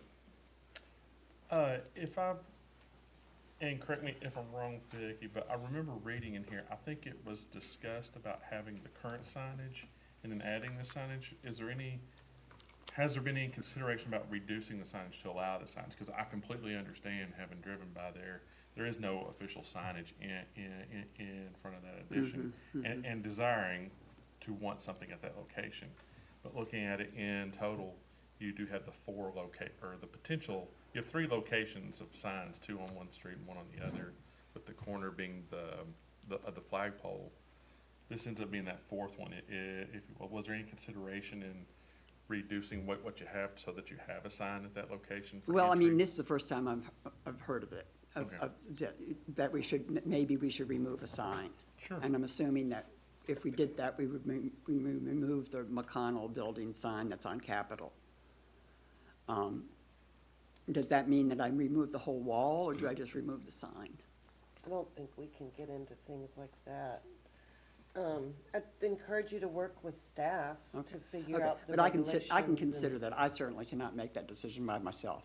And correct me if I'm wrong, Vicki, but I remember reading in here, I think it was discussed about having the current signage and then adding the signage. Has there been any consideration about reducing the signage to allow the signage? Because I completely understand, having driven by there is no official signage in front of that addition. And desiring to want something at that location. But looking at it in total, you do have you have 3 locations of signs, 2 on one street and 1 on the other, with the corner being the flagpole. This ends up being that 4th one. If you will, was there any consideration in reducing what you have so that you have a sign at that location for Well, I entry? mean, this is the first time I've heard of it, that maybe we should remove a sign. Sure. And I'm assuming that if we did that, we would remove the McConnell building sign that's on Capitol. Does that mean that I remove the whole wall, or do I just remove the sign? I don't think we can get into things like that. I'd encourage you to work with staff to figure Okay, out the but I regulations. can consider that. I certainly cannot make that decision by myself.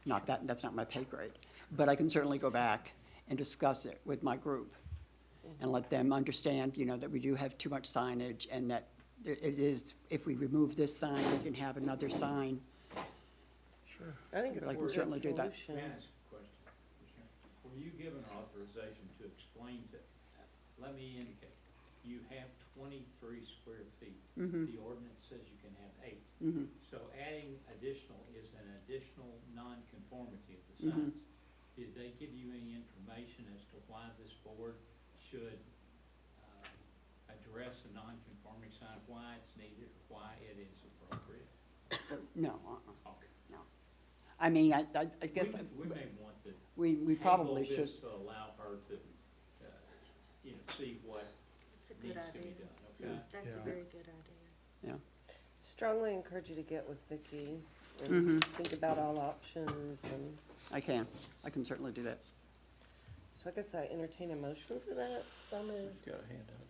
That's not my pay grade. But I can certainly go back and discuss it with my group and let them understand, that we do have too much signage, and that it is, if we remove this sign, we can have another sign. I think it's I a can good certainly do that. solution. May I ask a question, Commissioner? Were you given authorization to explain let me indicate, you have 23 square feet. The ordinance says you can have 8. So adding additional is an additional non-conformity of the signs. Did they give you any information as to why this board should address a non-conforming sign, why it's needed, or why it is appropriate? No, Okay. no. I mean, I guess We may want to we probably table should. this to allow her to, see what It's a good needs to be idea. done, okay? That's Yeah. a very good idea. Strongly encourage you to get with Vicky and think about all options, and I can certainly do that. so I guess I entertain a motion for that. So moved. Got a hand up.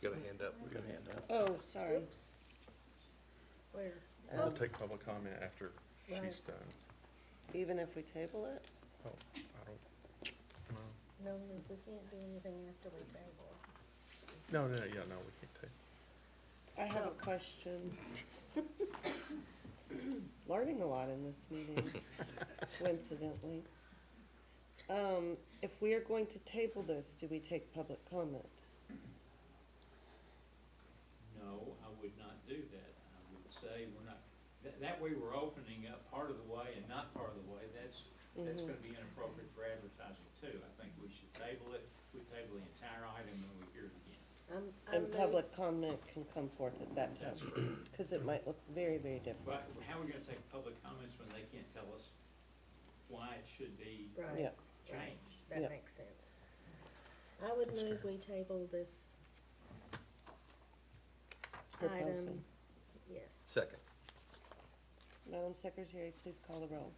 Got a hand up. We got a hand up. Oh, sorry. Where? We'll take public comment after Right. she's done. Even if we table it? Oh, I don't, No, we can't do anything after we table. no, we can't take. I have a question. Learning a lot in this meeting, coincidentally. If we are going to table this, do we take public comment? No, I would not do that. I would say we're not, that way we're opening up part of the way and not part of the way. That's gonna be inappropriate for advertising too. I think we should table it, we table the entire item and we hear it again. And public comment can come forth at that time, because it might look very, very different. But how are we gonna take public comments when they can't tell us why it should be Right. Yeah. changed? Yeah. That makes sense. I would That's move fair. we table this Proposal. item, yes. Second. Madam Secretary, please call the roll.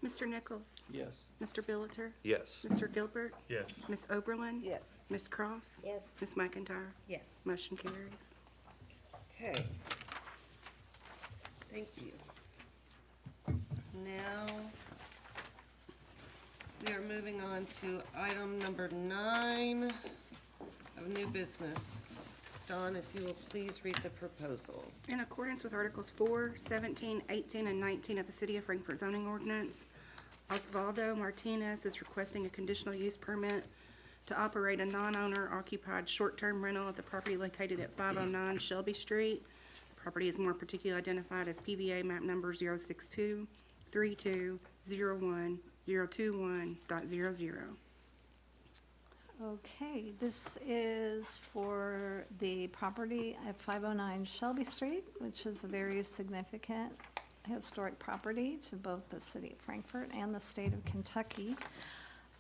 Mr. Nichols? Yes. Mr. Billiter? Yes. Mr. Gilbert? Yes. Ms. Oberlin? Yes. Ms. Cross? Yes. Ms. McIntyre? Yes. Motion carries. Okay. Thank you. Now, we are moving on to item number 9 of new business. Dawn, if you will please read the proposal. In accordance with Articles 4, 17, 18, and 19 of the City of Frankfurt zoning ordinance, Osvaldo Martinez is requesting a conditional use permit to operate a non-owner occupied short-term rental at the property located at 509 Shelby Street. The property is more particularly identified as PVA map number 062-3201-021.00. Okay, this is for the property at 509 Shelby Street, which is a very significant historic property to both the city of Frankfurt and the state of Kentucky.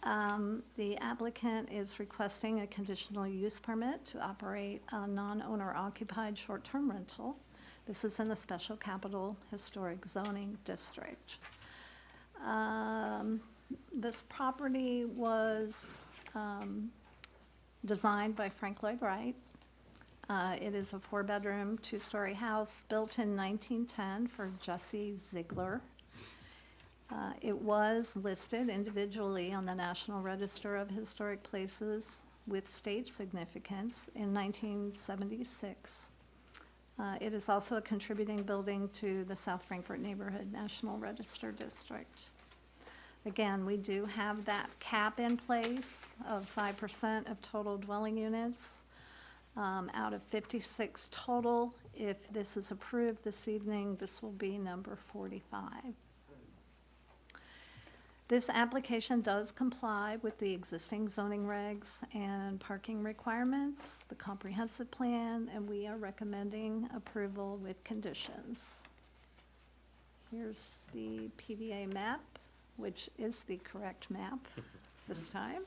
The applicant is requesting a conditional use permit to operate a non-owner occupied short-term rental. This is in the Special Capital Historic Zoning District. This property was designed by Frank Lloyd Wright. It is a 4-bedroom, 2-story house built in 1910 for Jesse Ziegler. It was listed individually on the National Register of Historic Places with state significance in 1976. It is also a contributing building to the South Frankfurt Neighborhood National Register District. Again, we do have that cap in place of 5% of total dwelling units. Out of 56 total, if this is approved this evening, this will be number 45. This application does comply with the existing zoning regs and parking requirements, the comprehensive plan, and we are recommending approval with conditions. Here's the PVA map, which is the correct map this time.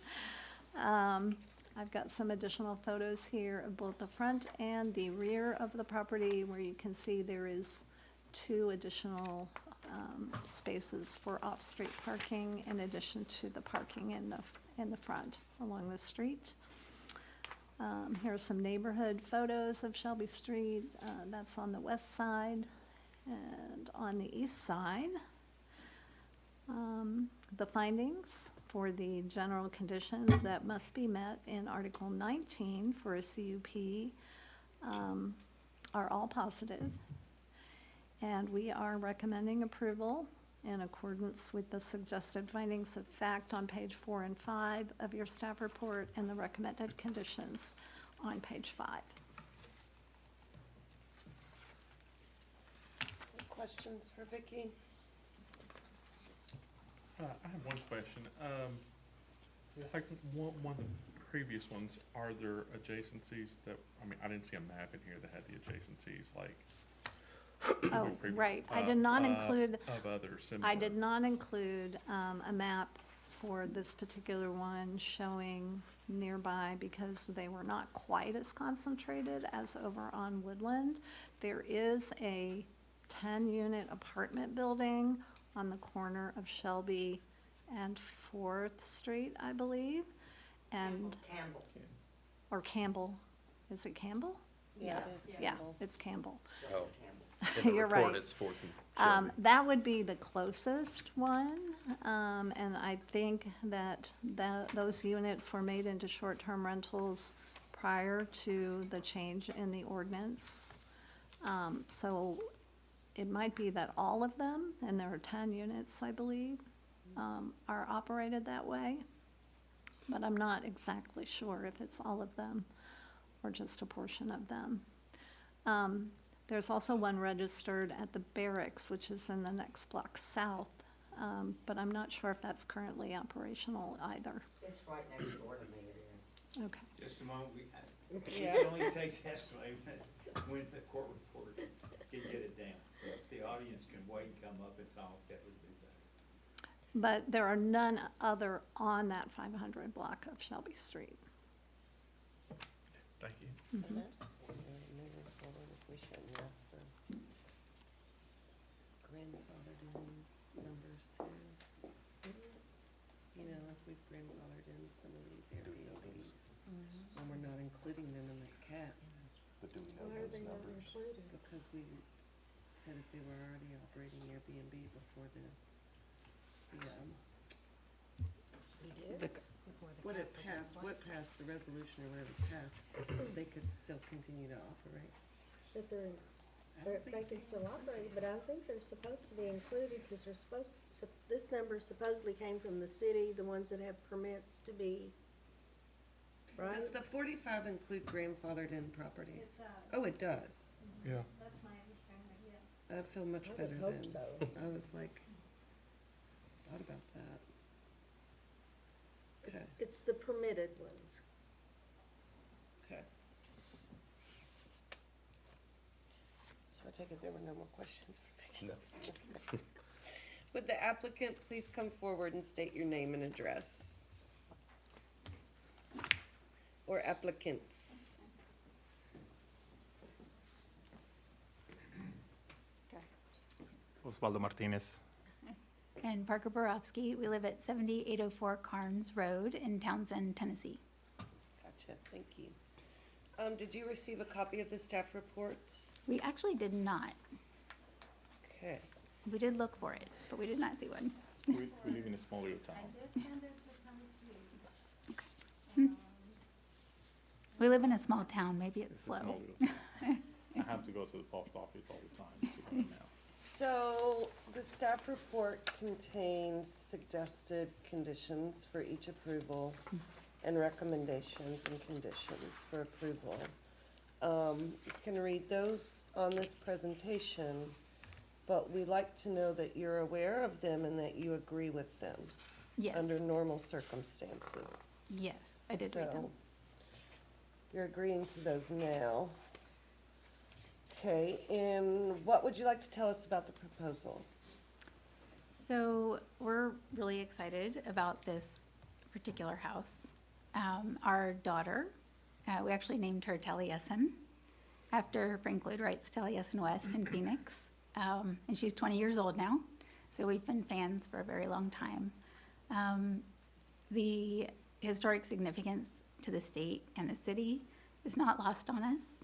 I've got some additional photos here of both the front and the rear of the property where you can see there is 2 additional spaces for off-street parking in addition to the parking in the front along the street. Here are some neighborhood photos of Shelby Street. That's on the west side and on the east side. The findings for the general conditions that must be met in Article 19 for a CUP are all positive. And we are recommending approval in accordance with the suggested findings of fact on page 4 and 5 of your staff report and the recommended conditions on page 5. Questions for Vicki? I have one question. Like one of the previous ones, are there adjacencies that, I mean, I didn't see a map in here that had the adjacencies, like. Oh, previous- right. I did not include. Of others similar. I did not include a map for this particular one showing nearby because they were not quite as concentrated as over on Woodland. There is a 10-unit apartment building on the corner of Shelby and 4th Street, I believe. And Campbell. or Campbell. Is it Campbell? Yeah, it is Yeah, Campbell. it's Campbell. Oh. In the You're report, right. it's 4th and Shelby. That would be the closest one, and I think that those units were made into short-term rentals prior to the change in the ordinance. So it might be that all of them, and there are 10 units, I believe, are operated that way. But I'm not exactly sure if it's all of them or just a portion of them. There's also one registered at the barracks, which is in the next block south, but I'm not sure if that's currently operational either. It's right next door to me, it is. Okay. Just a moment, we Yeah. can only take testimony when the court report can get it down. So if the audience can wait and come up and talk, that would be better. but there are none other on that 500 block of Shelby Street. Thank you. And I just wonder, moving forward, if we shouldn't ask for grandfathered in numbers too. You know, if we've grandfathered in some of these Airbnbs, and we're not including them in the cap, But do we know Why are those they not numbers? included? because we said if they were already operating Airbnb before the, We did? what passed, the resolution or whatever passed, they could still continue to operate. But I don't they can still operate, but I think they're supposed to be included, because they're this number supposedly came from the city, the ones that have permits to be, right? Does the 45 include grandfathered in properties? It does. Oh, it does. Yeah. That's my understanding, yes. I feel much I better would hope then. so. I was like, thought about that. Okay, It's the permitted ones. okay. So I take it there were no more questions for Vicki? No. Would the applicant please come forward and state your name and address? Or applicants? Osvaldo Martinez. And Parker Borowski. We live at 7804 Carnes Road in Townsend, Tennessee. Gotcha, thank you. Did you receive a copy of the staff report? We actually did not. Okay. We did look for it, but we did not see one. We live in a small little town. did send it to Tennessee. We live in a small town, maybe it's It's a small slow. little town. I have to go to the post office all the time to get my mail. So, the staff report contains suggested conditions for each approval and recommendations and conditions for approval. You can read those on this presentation, but we like to know that you're aware of them and that you agree with them Yes, under normal circumstances. yes, I did read them. So, you're agreeing to those now. Okay, and what would you like to tell us about the proposal? So we're really excited about this particular house. Our daughter, we actually named her Taliesin after Frank Lloyd Wright's Taliesin West in Phoenix. And she's 20 years old now, so we've been fans for a very long time. The historic significance to the state and the city is not lost on us.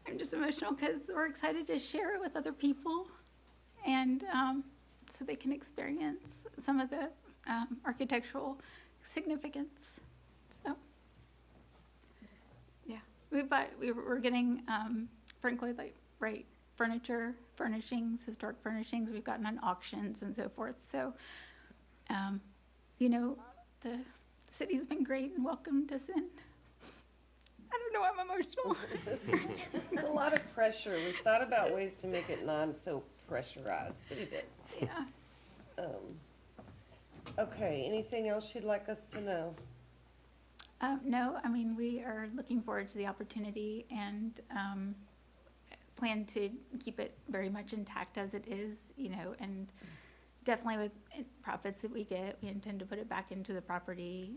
I'm just emotional because we're excited to share it with other people and so they can experience some of the architectural significance. So, yeah, we're getting Frank Lloyd Wright furniture, furnishings, historic furnishings. We've gotten on auctions and so forth. So, you know, the city's been great and welcomed us in. I don't know, I'm emotional. It's a lot of pressure. We've thought about ways to make it so pressurized, but it is. Yeah. Okay, anything else you'd like us to know? No, I mean, we are looking forward to the opportunity and plan to keep it very much intact as it is, you know, and definitely with profits that we get, we intend to put it back into the property.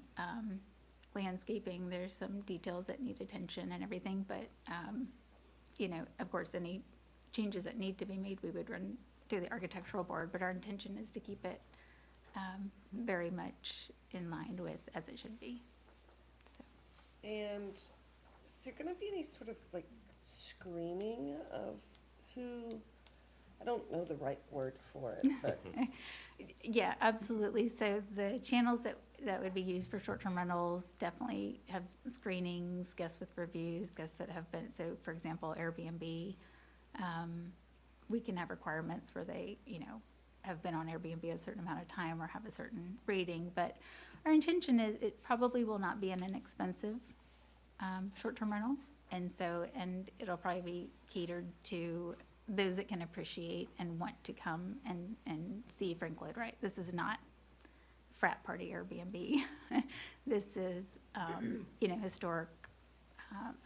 Landscaping, there's some details that need attention and everything, but, you know, of course, any changes that need to be made, we would run through the architectural board, but our intention is to keep it very much in line with as it should be. So. And is there gonna be any sort of like screening of who, I don't know the right word for it, but Yeah, absolutely. So the channels that would be used for short-term rentals definitely have screenings, guests with reviews, guests that have been, so for example, Airbnb, we can have requirements where they, you know, have been on Airbnb a certain amount of time or have a certain rating, but our intention is it probably will not be an inexpensive short-term rental. And it'll probably be catered to those that can appreciate and want to come and see Frank Lloyd Wright. This is not frat party Airbnb. This is, you know, historic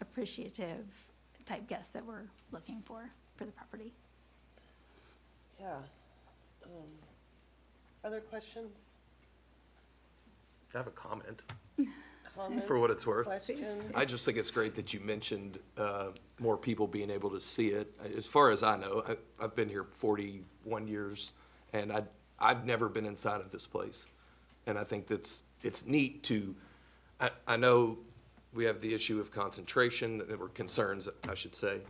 appreciative type guests that we're looking for the property. Yeah. Other questions? I have a comment. Comments? For what it's worth. Questions? I just think it's great that you mentioned more people being able to see it. As far as I know, I've been here 41 years, and I've never been inside of this place. And I think it's neat to, I know we have the issue of concentration, or concerns, I should say,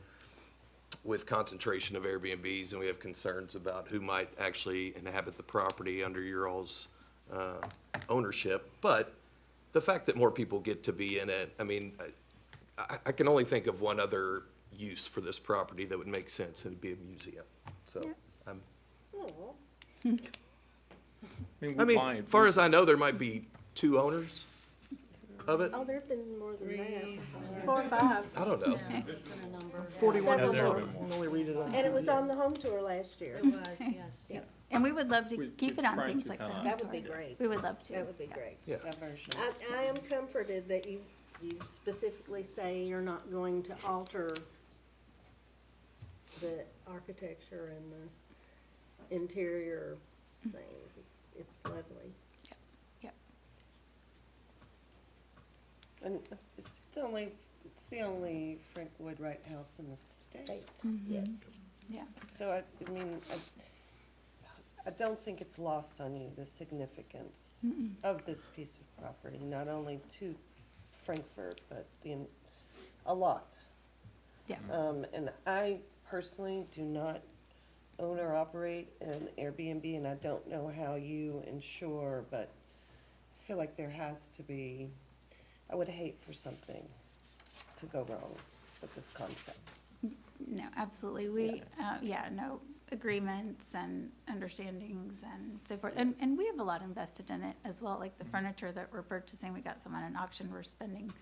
with concentration of Airbnbs, and we have concerns about who might actually inhabit the property under your all's ownership. But the fact that more people get to be in it, I mean, I can only think of one other use for this property that would make sense, and it'd be a museum. So, I'm, Oh, I mean, as far as I know, there might be 2 owners of it. Oh, there've been more than that. 4 or 5. I don't know. 41 Several more. more. And it was on the home tour last year. It was, yes. Yep. And we would love to We- keep we it on tried things to like kinda- that. That would be great. We would love to. That would be great. Yeah. Diversion. I am comforted that you specifically say you're not going to alter the architecture and the interior things. It's lovely. Yep. And it's the only Frank Lloyd Wright house in the state. Yes. Yeah. So I mean, I don't think it's lost on you, the significance of this piece of property, not only to Frankfurt, but a lot. Yeah. And I personally do not own or operate an Airbnb, and I don't know how you insure, but I feel like there has to be, I would hate for something to go wrong with this concept. No, absolutely. We, no agreements and understandings and so forth. And we have a lot invested in it as well, like the furniture that we're purchasing, we got some on an auction, we're spending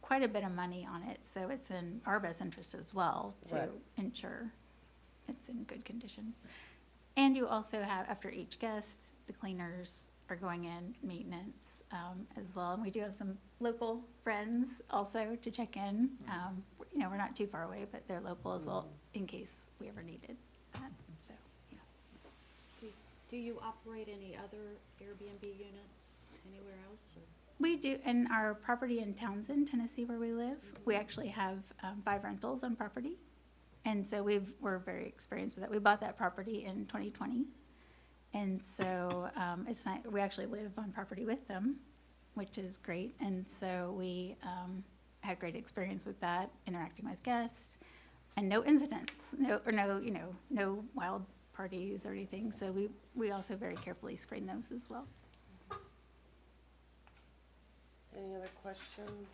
quite a bit of money on it, so it's in our best interest as well to Right. ensure it's in good condition. And you also have, after each guest, the cleaners are going in, maintenance, as well. And we do have some local friends also to check in. We're not too far away, but they're local as well in case we ever needed that, so, yeah. Do you operate any other Airbnb units anywhere else? We do, in our property in Townsend, Tennessee, where we live, we actually have 5 rentals on property. And so we're very experienced with that. We bought that property in 2020. And so it's not, we actually live on property with them, which is great. And so we had great experience with that, interacting with guests, and no incidents, no wild parties or anything. So we also very carefully screen those as well. Any other questions?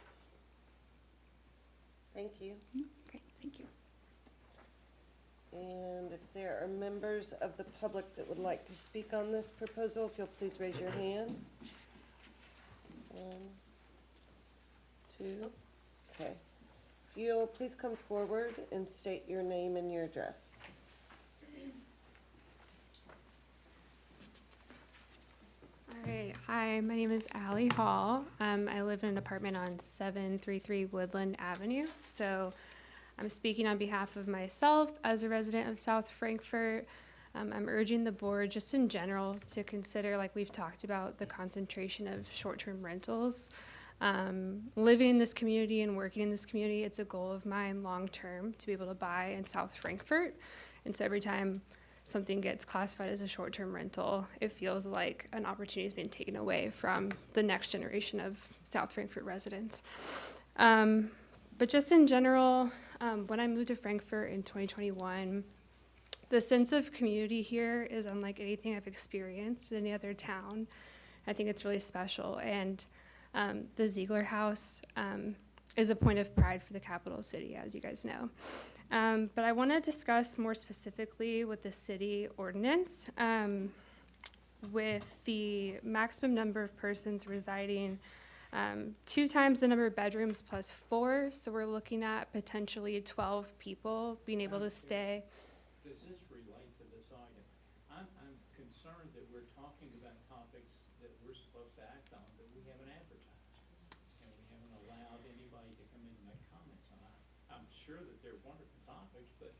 Thank you. Great, thank you. And if there are members of the public that would like to speak on this proposal, if you'll please raise your hand. 1, 2, okay. If you'll please come forward and state your name and your address. All right. Hi, my name is Allie Hall. I live in an apartment on 733 Woodland Avenue. So I'm speaking on behalf of myself as a resident of South Frankfurt. I'm urging the board just in general to consider, like we've talked about, the concentration of short-term rentals. Living in this community and working in this community, it's a goal of mine long-term to be able to buy in South Frankfurt. And so every time something gets classified as a short-term rental, it feels like an opportunity has been taken away from the next generation of South Frankfurt residents. But just in general, when I moved to Frankfurt in 2021, the sense of community here is unlike anything I've experienced in any other town. I think it's really special. And the Ziegler House is a point of pride for the capital city, as you guys know. But I want to discuss more specifically with the city ordinance, with the maximum number of persons residing 2 times the number of bedrooms plus 4. So we're looking at potentially 12 people being able to stay. Does this relate to this item? I'm concerned that we're talking about topics that we're supposed to act on, but we haven't advertised. And we haven't allowed anybody to come in and make comments. sure that they're wonderful topics, but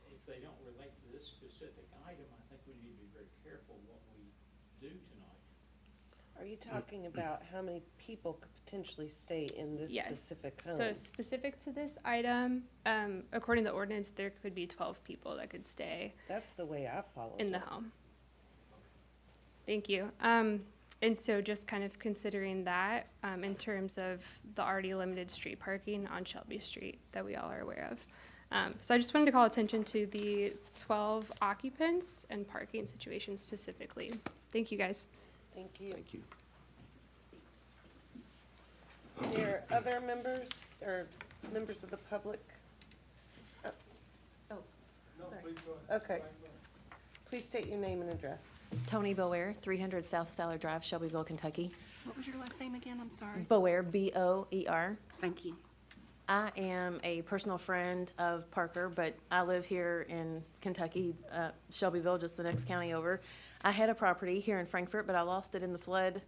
if they don't relate to this specific item, I think we need to be very careful what we do tonight. Are you talking about how many people could potentially stay in this Yes. specific home? So specific to this item, according to the ordinance, there could be 12 people that could stay That's the way I follow in the it. home. Thank you. And so just kind of considering that, in terms of the already limited street parking on Shelby Street that we all are aware of. So I just wanted to call attention to the 12 occupants and parking situation specifically. Thank you, guys. Thank you. Thank you. Are there other members or members of the public? Oh, sorry. Okay. Please state your name and address. Tony Boer, 300 South Stellar Drive, Shelbyville, Kentucky. What was your last name again? I'm sorry. Boer, B-O-E-R. Thank you. I am a personal friend of Parker, but I live here in Kentucky, Shelbyville, just the next county over. I had a property here in Frankfort, but I lost it in the flood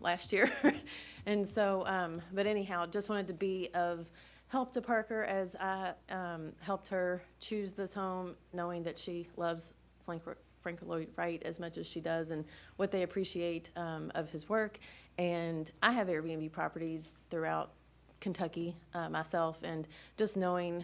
last year. And so, but anyhow, just wanted to be of help to Parker as I helped her choose this home, knowing that she loves Frank Lloyd Wright as much as she does and what they appreciate of his work. And I have Airbnb properties throughout Kentucky myself, and just knowing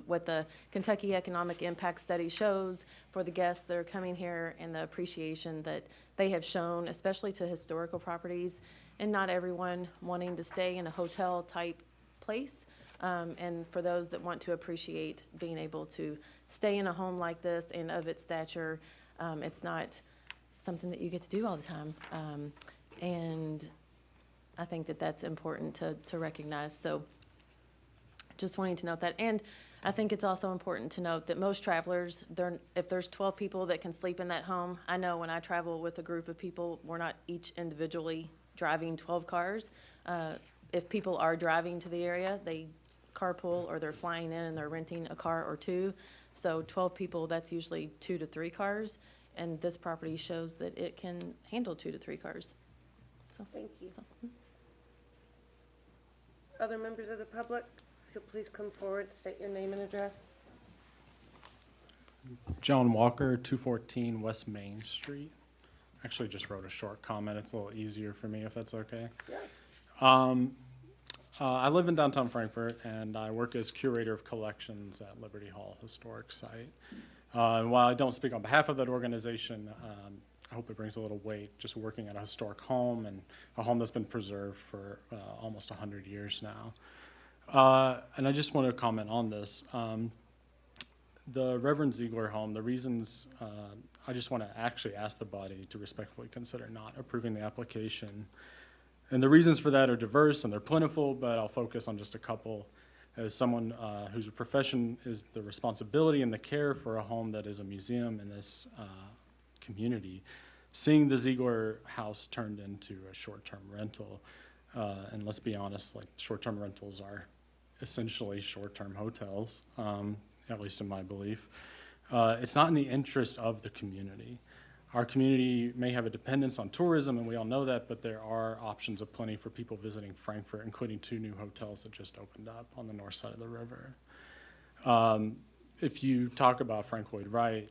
what the Kentucky Economic Impact Study shows for the guests that are coming here and the appreciation that they have shown, especially to historical properties, and not everyone wanting to stay in a hotel type place. And for those that want to appreciate being able to stay in a home like this and of its stature, it's not something that you get to do all the time. And I think that that's important to recognize. So just wanting to note that. And I think it's also important to note that most travelers, if there's 12 people that can sleep in that home, I know when I travel with a group of people, we're not each individually driving 12 cars. If people are driving to the area, they carpool or they're flying in and they're renting a car or two. So 12 people, that's usually 2 to 3 cars. And this property shows that it can handle 2 to 3 cars. So, Thank you. Other members of the public, if you'll please come forward, state your name and address. John Walker, 214 West Main Street. Actually just wrote a short comment. It's a little easier for me if that's okay. Yeah. I live in downtown Frankfort, and I work as curator of collections at Liberty Hall Historic Site. And while I don't speak on behalf of that organization, I hope it brings a little weight, just working at a historic home and a home that's been preserved for almost 100 years now. And I just want to comment on this. The Reverend Ziegler home, the reasons, I just want to actually ask the body to respectfully consider not approving the application. And the reasons for that are diverse and they're plentiful, but I'll focus on just a couple. As someone whose profession is the responsibility and the care for a home that is a museum in this community, seeing the Ziegler house turned into a short-term rental, and let's be honest, like short-term rentals are essentially short-term hotels, at least in my belief. It's not in the interest of the community. Our community may have a dependence on tourism, and we all know that, but there are options aplenty for people visiting Frankfort, including 2 new hotels that just opened up on the north side of the river. If you talk about Frank Lloyd Wright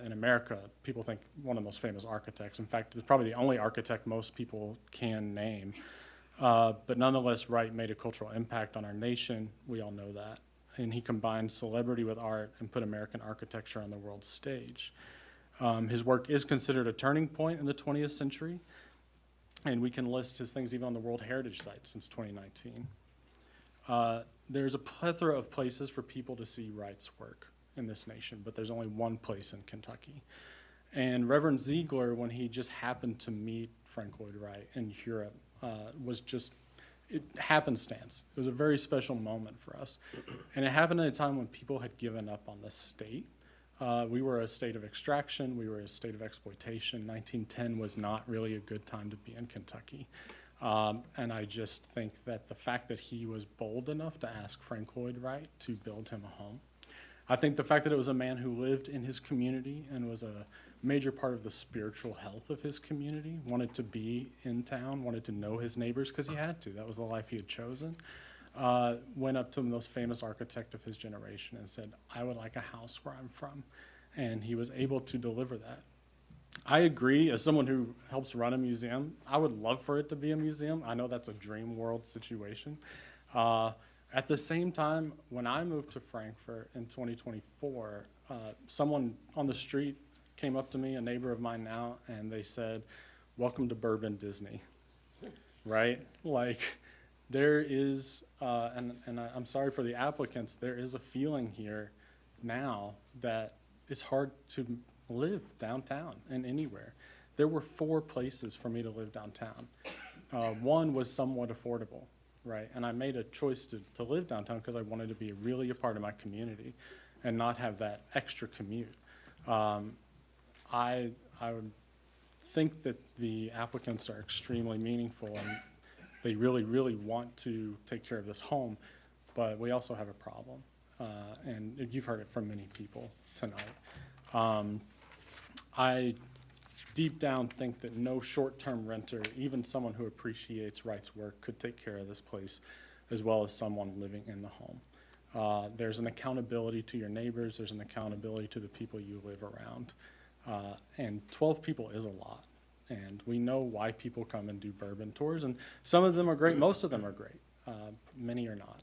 in America, people think one of the most famous architects. In fact, it's probably the only architect most people can name. But nonetheless, Wright made a cultural impact on our nation. We all know that. And he combined celebrity with art and put American architecture on the world stage. His work is considered a turning point in the 20th century, and we can list his things even on the World Heritage Site since 2019. There's a plethora of places for people to see Wright's work in this nation, but there's only one place in Kentucky. And Reverend Ziegler, when he just happened to meet Frank Lloyd Wright in Europe, was just, it happenstance. It was a very special moment for us. And it happened at a time when people had given up on the state. We were a state of extraction, we were a state of exploitation. 1910 was not really a good time to be in Kentucky. And I just think that the fact that he was bold enough to ask Frank Lloyd Wright to build him a home. I think the fact that it was a man who lived in his community and was a major part of the spiritual health of his community, wanted to be in town, wanted to know his neighbors because he had to. That was the life he had chosen. went up to the most famous architect of his generation and said, I would like a house where I'm from. And he was able to deliver that. I agree, as someone who helps run a museum, I would love for it to be a museum. I know that's a dream world situation. At the same time, when I moved to Frankfurt in 2024, someone on the street came up to me, a neighbor of mine now, and they said, welcome to Bourbon Disney, right? Like, there is, I'm sorry for the applicants, there is a feeling here now that it's hard to live downtown and anywhere. There were 4 places for me to live downtown. One was somewhat affordable, right? And I made a choice to live downtown because I wanted to be really a part of my community and not have that extra commute. I would think that the applicants are extremely meaningful and they really, really want to take care of this home, but we also have a problem. And you've heard it from many people tonight. I deep down think that no short-term renter, even someone who appreciates Wright's work, could take care of this place as well as someone living in the home. There's an accountability to your neighbors, there's an accountability to the people you live around. And 12 people is a lot. And we know why people come and do bourbon tours, and some of them are great, most of them are great. Many are not,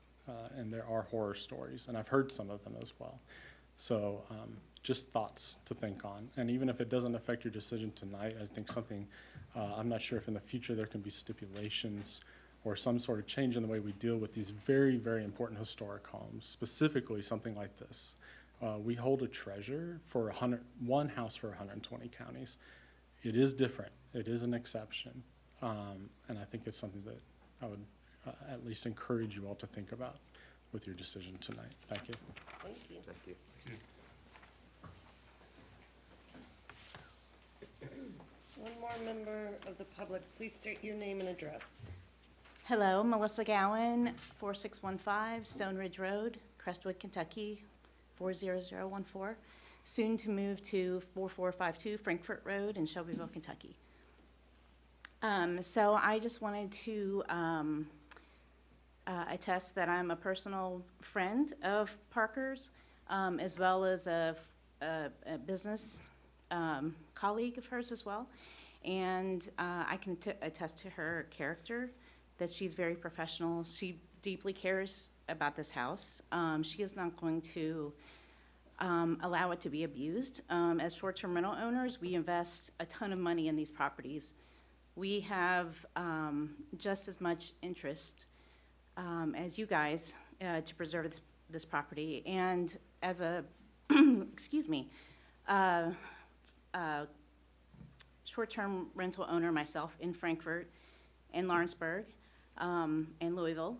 and there are horror stories, and I've heard some of them as well. So just thoughts to think on. And even if it doesn't affect your decision tonight, I think something, I'm not sure if in the future there can be stipulations or some sort of change in the way we deal with these very, very important historic homes, specifically something like this. We hold a treasure for one house for 120 counties. It is different. It is an exception. And I think it's something that I would at least encourage you all to think about with your decision tonight. Thank you. Thank you. Thank you. One more member of the public, please state your name and address. Hello, Melissa Gowan, 4615 Stone Ridge Road, Crestwood, Kentucky, 40014. Soon to move to 4452 Frankfurt Road in Shelbyville, Kentucky. So I just wanted to attest that I'm a personal friend of Parker's, as well as a business colleague of hers as well. And I can attest to her character, that she's very professional. She deeply cares about this house. She is not going to allow it to be abused. As short-term rental owners, we invest a ton of money in these properties. We have just as much interest as you guys to preserve this property. And as a, excuse me, short-term rental owner myself in Frankfurt, in Lawrenceburg, and Louisville,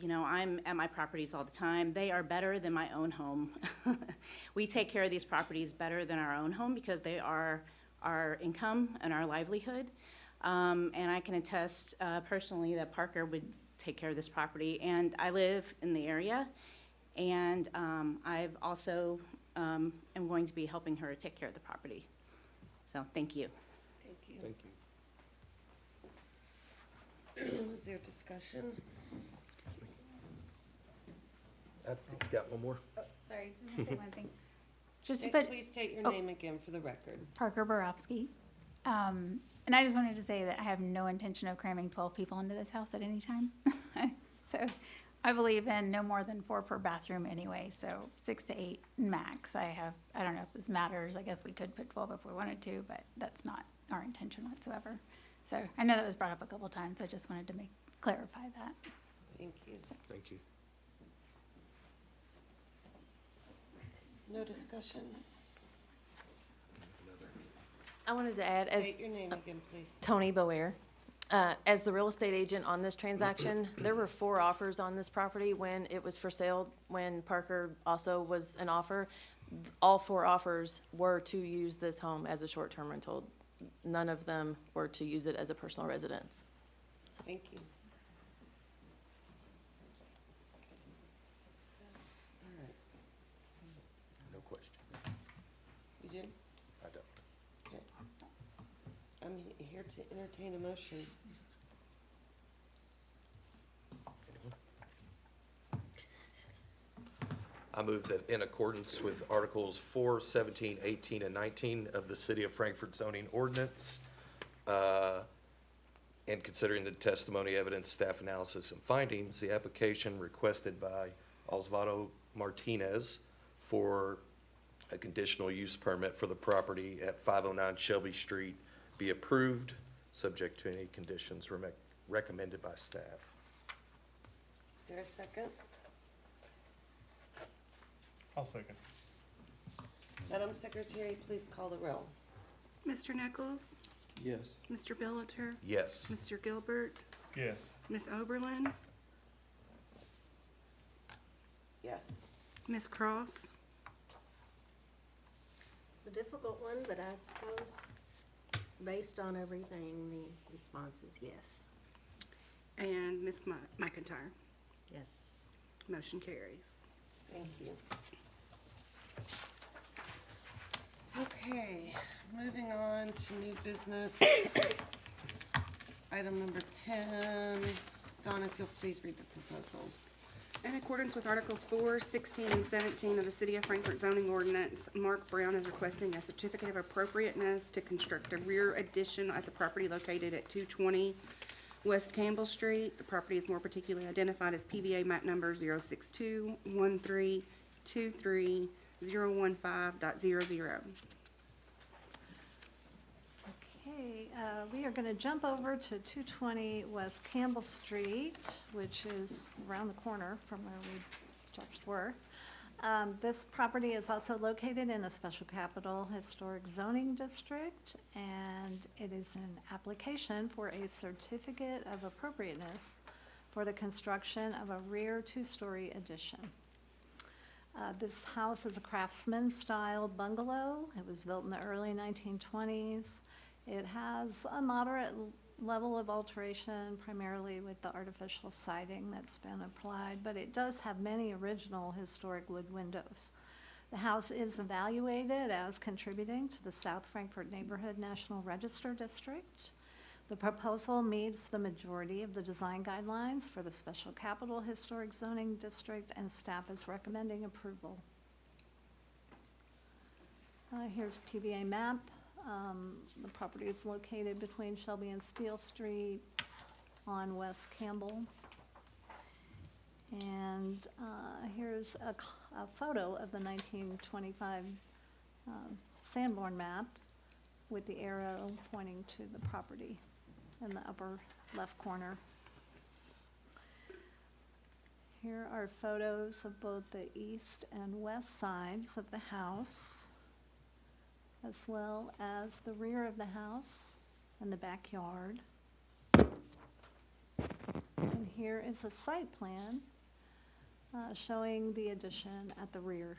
you know, I'm at my properties all the time. They are better than my own home. We take care of these properties better than our own home because they are our income and our livelihood. And I can attest personally that Parker would take care of this property. And I live in the area, and I've also am going to be helping her take care of the property. So thank you. Thank you. Thank you. Was there discussion? It's got one more. Oh, sorry, just want to say one thing. Please state your name again for the record. Parker Borowski. And I just wanted to say that I have no intention of cramming 12 people into this house at any time. So I believe in no more than 4 per bathroom anyway, so 6 to 8 max. I don't know if this matters. I guess we could put 12 if we wanted to, but that's not our intention whatsoever. So I know that was brought up a couple times. I just wanted to clarify that. Thank you. Thank you. No discussion? I wanted to add, State your name again, please. Tony Boer. As the real estate agent on this transaction, there were 4 offers on this property when it was for sale, when Parker also was an offer. All 4 offers were to use this home as a short-term rental. None of them were to use it as a personal residence. Thank you. All right. No question. You did? I don't. Okay. I'm here to entertain a motion. I move that in accordance with Articles 4, 17, 18, and 19 of the City of Frankfurt zoning ordinance, and considering the testimony, evidence, staff analysis, and findings, the application requested by Osvaldo Martinez for a conditional use permit for the property at 509 Shelby Street be approved, subject to any conditions recommended by staff. Is there a second? I'll second. Madam Secretary, please call the roll. Mr. Nichols? Yes. Mr. Billiter? Yes. Mr. Gilbert? Yes. Ms. Oberlin? Yes. Ms. Cross? It's a difficult one, but I suppose, based on everything, the response is yes. And Ms. McIntyre? Yes. Motion carries. Thank you. Okay, moving on to new business. Item number 10. Donna, if you'll please read the proposal. In accordance with Articles 4, 16, and 17 of the City of Frankfurt zoning ordinance, Mark Brown is requesting a certificate of appropriateness to construct a rear addition at the property located at 220 West Campbell Street. The property is more particularly identified as PVA map number 062-1323-015.00. Okay, we are going to jump over to 220 West Campbell Street, which is around the corner from where we just were. This property is also located in the Special Capital Historic Zoning District, and it is an application for a certificate of appropriateness for the construction of a rear two-story addition. This house is a craftsman-style bungalow. It was built in the early 1920s. It has a moderate level of alteration, primarily with the artificial siding that's been applied, but it does have many original historic wood windows. The house is evaluated as contributing to the South Frankfurt Neighborhood National Register District. The proposal meets the majority of the design guidelines for the Special Capital Historic Zoning District, and staff is recommending approval. Here's PVA map. The property is located between Shelby and Steele Street on West Campbell. And here's a photo of the 1925 Sanborn map with the arrow pointing to the property in the upper left corner. Here are photos of both the east and west sides of the house, as well as the rear of the house and the backyard. And here is a site plan showing the addition at the rear.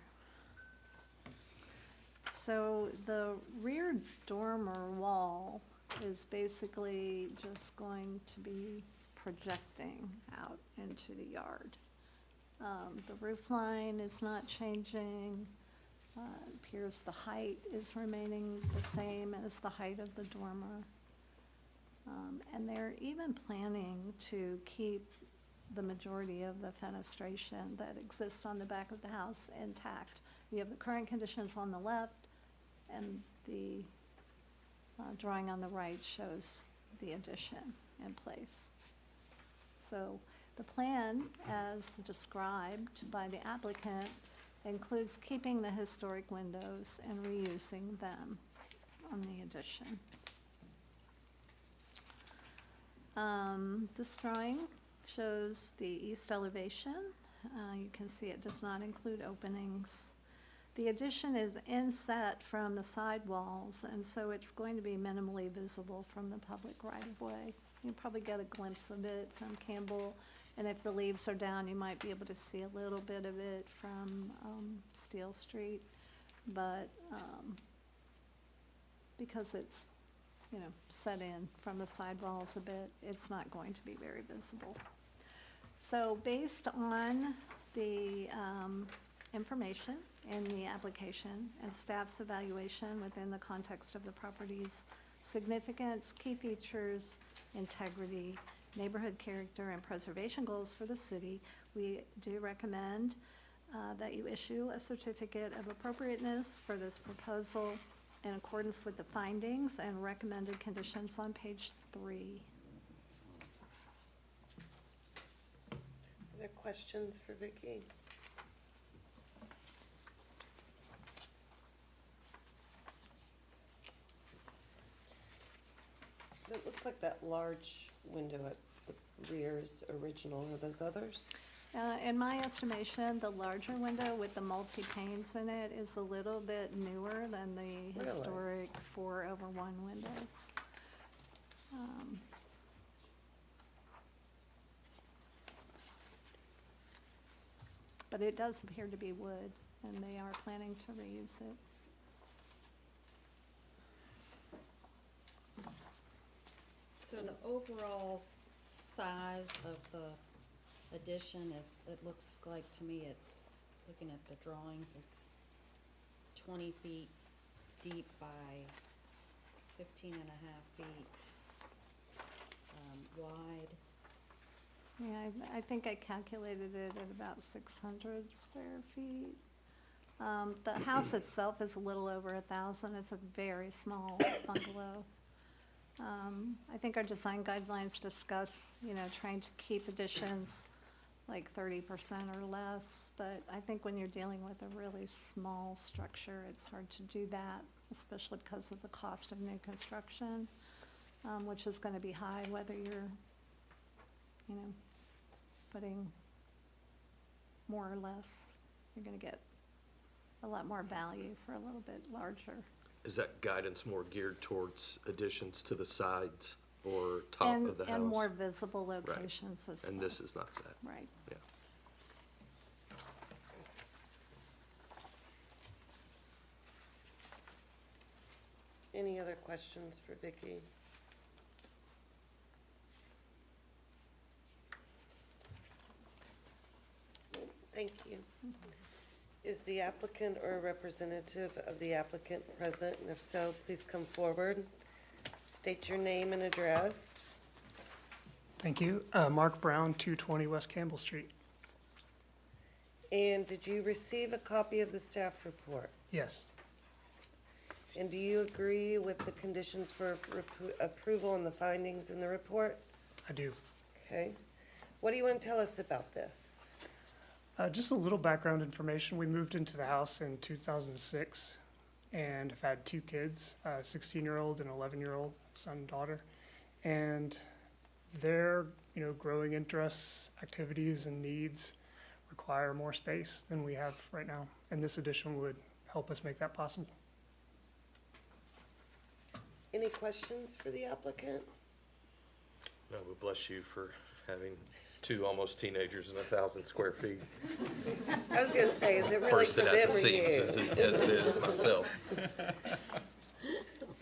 So the rear dormer wall is basically just going to be projecting out into the yard. The roof line is not changing. It appears the height is remaining the same as the height of the dormer. And they're even planning to keep the majority of the fenestration that exists on the back of the house intact. You have the current conditions on the left, and the drawing on the right shows the addition in place. So the plan, as described by the applicant, includes keeping the historic windows and reusing them on the addition. This drawing shows the east elevation. You can see it does not include openings. The addition is inset from the side walls, and so it's going to be minimally visible from the public right-of-way. You'll probably get a glimpse of it from Campbell, and if the leaves are down, you might be able to see a little bit of it from Steele Street, but because it's, you know, set in from the side walls a bit, it's not going to be very visible. So based on the information in the application and staff's evaluation within the context of the property's significance, key features, integrity, neighborhood character, and preservation goals for the city, we do recommend that you issue a certificate of appropriateness for this proposal in accordance with the findings and recommended conditions on page 3. Are there questions for Vicki? It looks like that large window at the rear is original. Are those others? In my estimation, the larger window with the multi-panes in it is a little bit newer than the historic 4/1 windows. But it does appear to be wood, and they are planning to reuse it. So the overall size of the addition is, it looks like to me it's, looking at the drawings, it's 20 feet deep by 15 and a half feet wide. Yeah, I think I calculated it at about 600 square feet. The house itself is a little over 1,000. It's a very small bungalow. I think our design guidelines discuss, trying to keep additions like 30% or less, but I think when you're dealing with a really small structure, it's hard to do that, especially because of the cost of new construction, which is gonna be high whether you're, putting more or less. You're gonna get a lot more value for a little bit larger. Is that guidance more geared towards additions to the sides or top of the house? And more visible locations as well. And this is not that? Right. Yeah. Any other questions for Vicki? Thank you. Is the applicant or a representative of the applicant present? And if so, please come forward. State your name and address. Thank you. Mark Brown, 220 West Campbell Street. And did you receive a copy of the staff report? Yes. And do you agree with the conditions for approval and the findings in the report? I do. Okay. What do you want to tell us about this? Just a little background information. We moved into the house in 2006 and have had 2 kids, a 16-year-old and 11-year-old son and daughter. And their, growing interests, activities, and needs require more space than we have right now. And this addition would help us make that possible. Any questions for the applicant? No, but bless you for having 2 almost teenagers and 1,000 square feet. I was gonna say, is it really for Bursting at them the or you? seams as it is myself.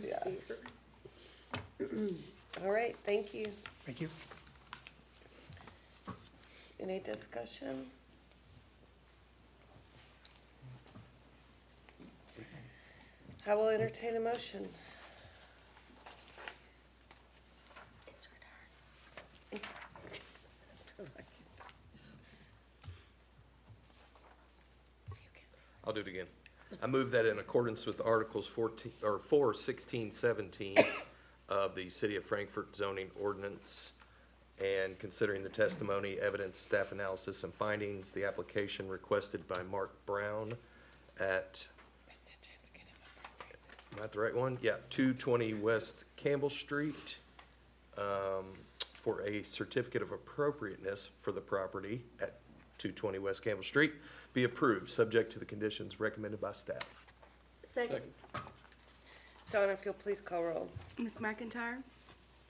Yeah. All right, thank you. Thank you. Any discussion? I will entertain a motion. It's her turn. I'll do it again. I move that in accordance with Articles 4, 16, 17 of the City of Frankfort zoning ordinance, and considering the testimony, evidence, staff analysis, and findings, the application requested by Mark Brown at, am I at the right one? Yeah, 220 West Campbell Street, for a certificate of appropriateness for the property at 220 West Campbell Street be approved, subject to the conditions recommended by staff. Second. Donna, if you'll please call roll. Ms. McIntyre?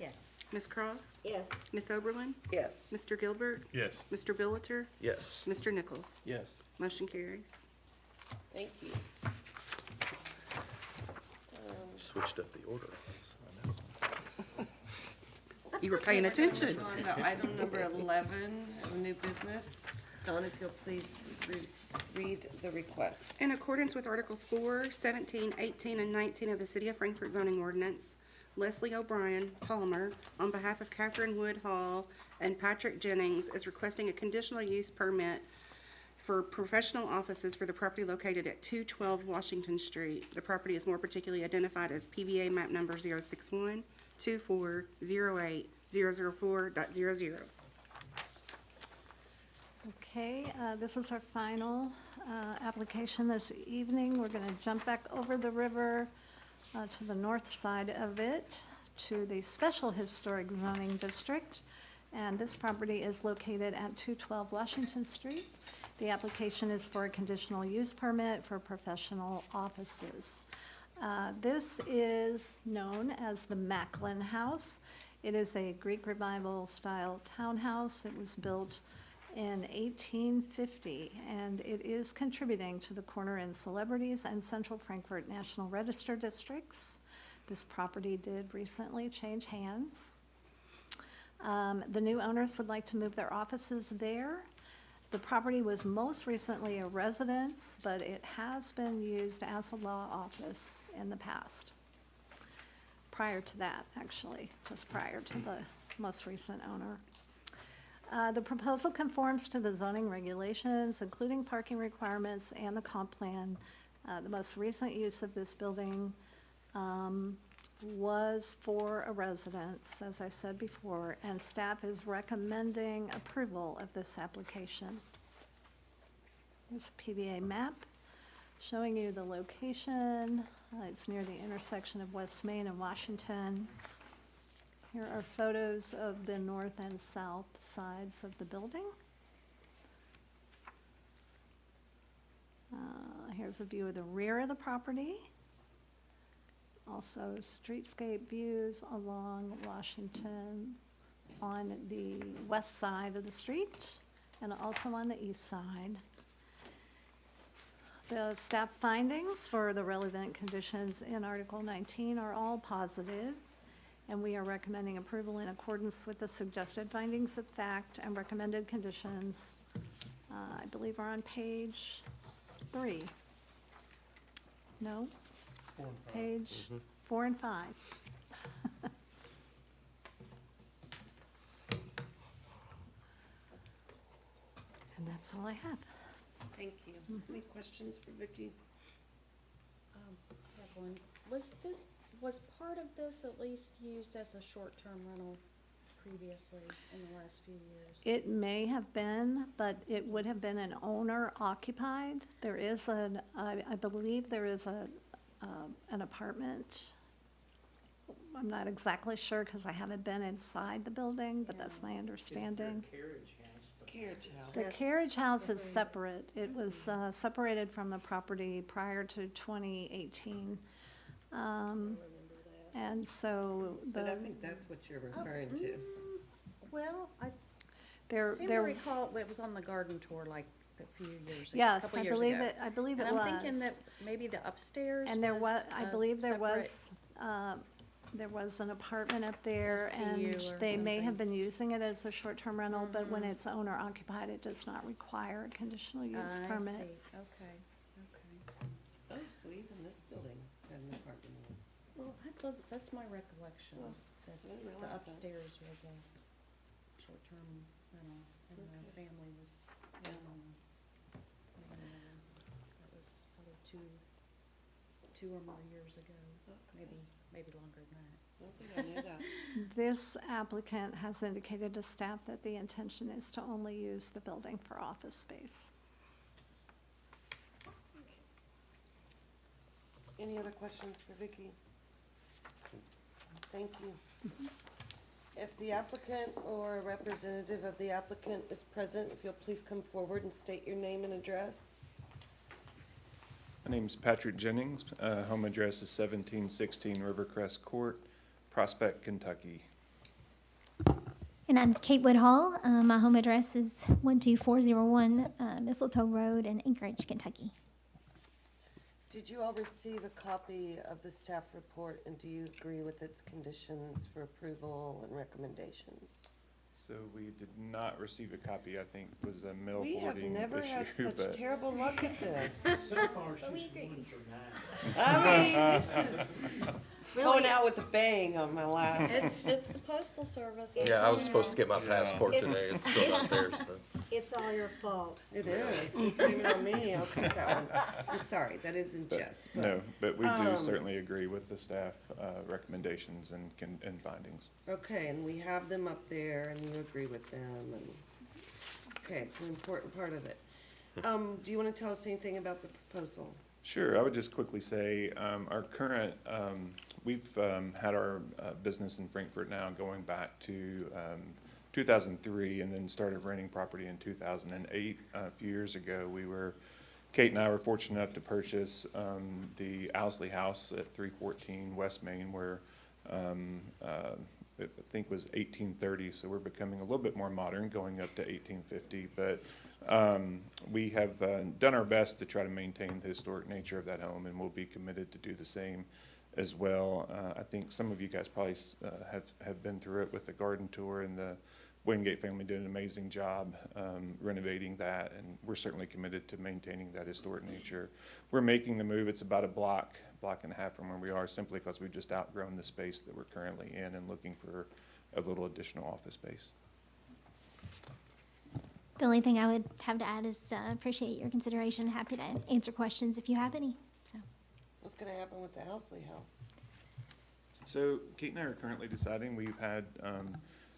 Yes. Ms. Cross? Yes. Ms. Oberlin? Yes. Mr. Gilbert? Yes. Mr. Billiter? Yes. Mr. Nichols? Yes. Motion carries. Thank you. Switched up the order. You were paying attention. On to item number 11, of new business. Donna, if you'll please read the request. In accordance with Articles 4, 17, 18, and 19 of the City of Frankfort zoning ordinance, Leslie O'Brien Palmer, on behalf of Catherine Wood Hall and Patrick Jennings, is requesting a conditional use permit for professional offices for the property located at 212 Washington Street. The property is more particularly identified as PBA map number 061-2408-004.00. Okay, this is our final application this evening. We're going to jump back over the river to the north side of it, to the Special Historic Zoning District. And this property is located at 212 Washington Street. The application is for a conditional use permit for professional offices. This is known as the Macklin House. It is a Greek Revival style townhouse. It was built in 1850, and it is contributing to the Corner Inn Celebrities and Central Frankfort National Register districts. This property did recently change hands. The new owners would like to move their offices there. The property was most recently a residence, but it has been used as a law office in the past. Prior to that, actually, just prior to the most recent owner. The proposal conforms to the zoning regulations, including parking requirements and the comp plan. The most recent use of this building was for a residence, as I said before, and staff is recommending approval of this application. Here's a PBA map showing you the location. It's near the intersection of West Main and Washington. Here are photos of the north and south sides of the building. Here's a view of the rear of the property. Also streetscape views along Washington on the west side of the street and also on the east side. The staff findings for the relevant conditions in Article 19 are all positive, and we are recommending approval in accordance with the suggested findings of fact and recommended conditions. I believe are on page 3. No? Page 4 and 5. And that's all I have. Thank you. Any questions for Vicki? I have one. Was part of this at least used as a short-term rental previously in the last few years? It may have been, but it would have been an owner occupied. There is I believe there is an apartment. I'm not exactly sure because I haven't been inside the building, but that's my understanding. Carriage house. The carriage house is separate. It was separated from the property prior to 2018. And so But I think that's what you're referring to. Well, I there, seem to recall it was on the garden tour like a few years ago. yes, couple I years believe ago. it. I believe it And was. I'm thinking that maybe the upstairs And there was, I believe there separate- was an apartment up there, STU and or they may have something. been using it as a short-term rental, but when it's owner occupied, it does not require a conditional use I permit. see. Okay, okay. Oh, so even this building had an apartment in it. Well, that's my recollection, that didn't realize the that. upstairs was a short-term rental, and the family was, living there. That was probably two or more years ago, maybe longer than that. I don't think I knew that. This applicant has indicated to staff that the intention is to only use the building for office space. Any other questions for Vicki? Thank you. If the applicant or a representative of the applicant is present, if you'll please come forward and state your name and address. My name's Patrick Jennings. Home address is 1716 Rivercrest Court, Prospect, Kentucky. And I'm Kate Woodhall. My home address is 12401 Mistletoe Road in Anchorage, Kentucky. Did you all receive a copy of the staff report, and do you agree with its conditions for approval and recommendations? So we did not receive a copy, I think was a mail We have forwarding never had issue, such but terrible luck at this. So far, she's 1 for 9. I mean, this is, Going out with a bang on my last. It's the postal service. Yeah, I was supposed to get my passport today. It's still not there, so. It's all your fault. It is. You blame it on me. I'll take that one. I'm sorry, that isn't just. but, No, but we do um, certainly agree with the staff recommendations and findings. Okay, and we have them up there and you agree with them and, okay, it's an important part of it. Do you wanna tell us anything about the proposal? Sure, I would just quickly say, our current, we've had our business in Frankfurt now going back to 2003, and then started renting property in 2008. A few years ago, Kate and I were fortunate enough to purchase the Owsley House at 314 West Main, where I think was 1830, so we're becoming a little bit more modern, going up to 1850. But we have done our best to try to maintain the historic nature of that home, and we'll be committed to do the same as well. I think some of you guys probably have been through it with the garden tour, and the Wingate family did an amazing job renovating that, and we're certainly committed to maintaining that historic nature. We're making the move. It's about a block and a half from where we are, simply because we've just outgrown the space that we're currently in and looking for a little additional office space. The only thing I would have to add is appreciate your consideration. Happy to answer questions if you have any. So. What's gonna happen with the Owsley house? So Kate and I are currently deciding. We've had,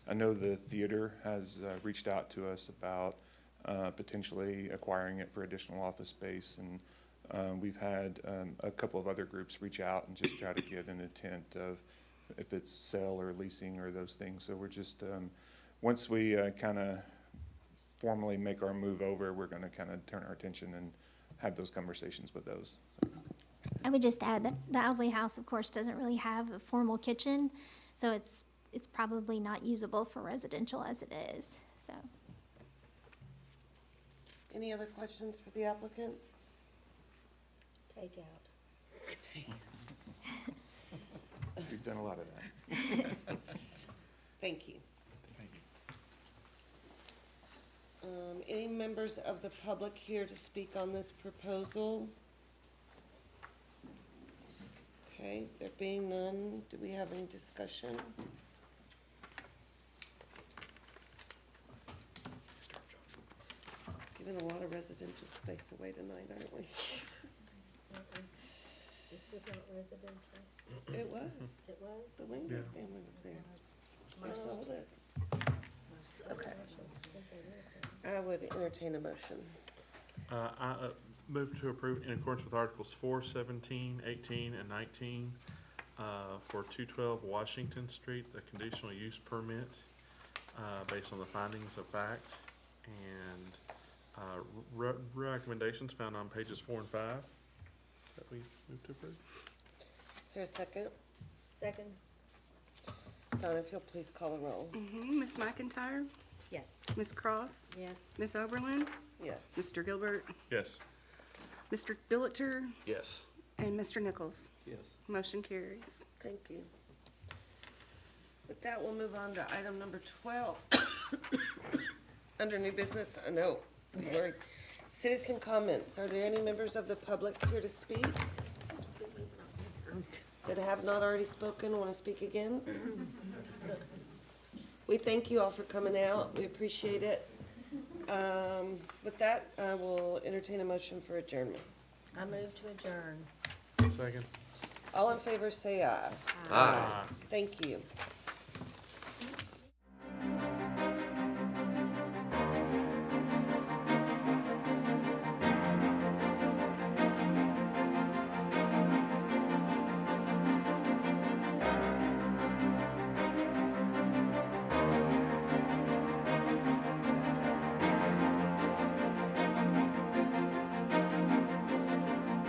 I know the theater has reached out to us about potentially acquiring it for additional office space, and we've had a couple of other groups reach out and just try to get an intent of if it's sale or leasing or those things. So we're just, once we kind of formally make our move over, we're going to kind of turn our attention and have those conversations with those. So. I would just add that the Owsley house, of course, doesn't really have a formal kitchen, so it's probably not usable for residential as it is. So. Any other questions for the applicants? Take out. We've done a lot of that. Thank you. Any members of the public here to speak on this proposal? Okay, there being none, do we have any discussion? Giving a lot of residential space away tonight, aren't we? This was not residential. It was. It was? The Wingate Yeah. family was there. They sold it. Okay. I would entertain a motion. I move to approve in accordance with Articles 4, 17, 18, and 19 for 212 Washington Street, the conditional use permit based on the findings of fact and recommendations found on pages 4 and 5 that we move to approve. Is there a second? Second. Donna, if you'll please call the roll. Ms. McIntyre? Yes. Ms. Cross? Yes. Ms. Oberlin? Yes. Mr. Gilbert? Yes. Mr. Billiter? Yes. And Mr. Nichols? Yes. Motion carries. Thank you. With that, we'll move on to item number 12. Under new business, citizen comments. Are there any members of the public here to speak? That have not already spoken, want to speak again? We thank you all for coming out. We appreciate it. With that, I will entertain a motion for adjournment. I move to adjourn. Second. All in favor, say aye. Aye. Thank you.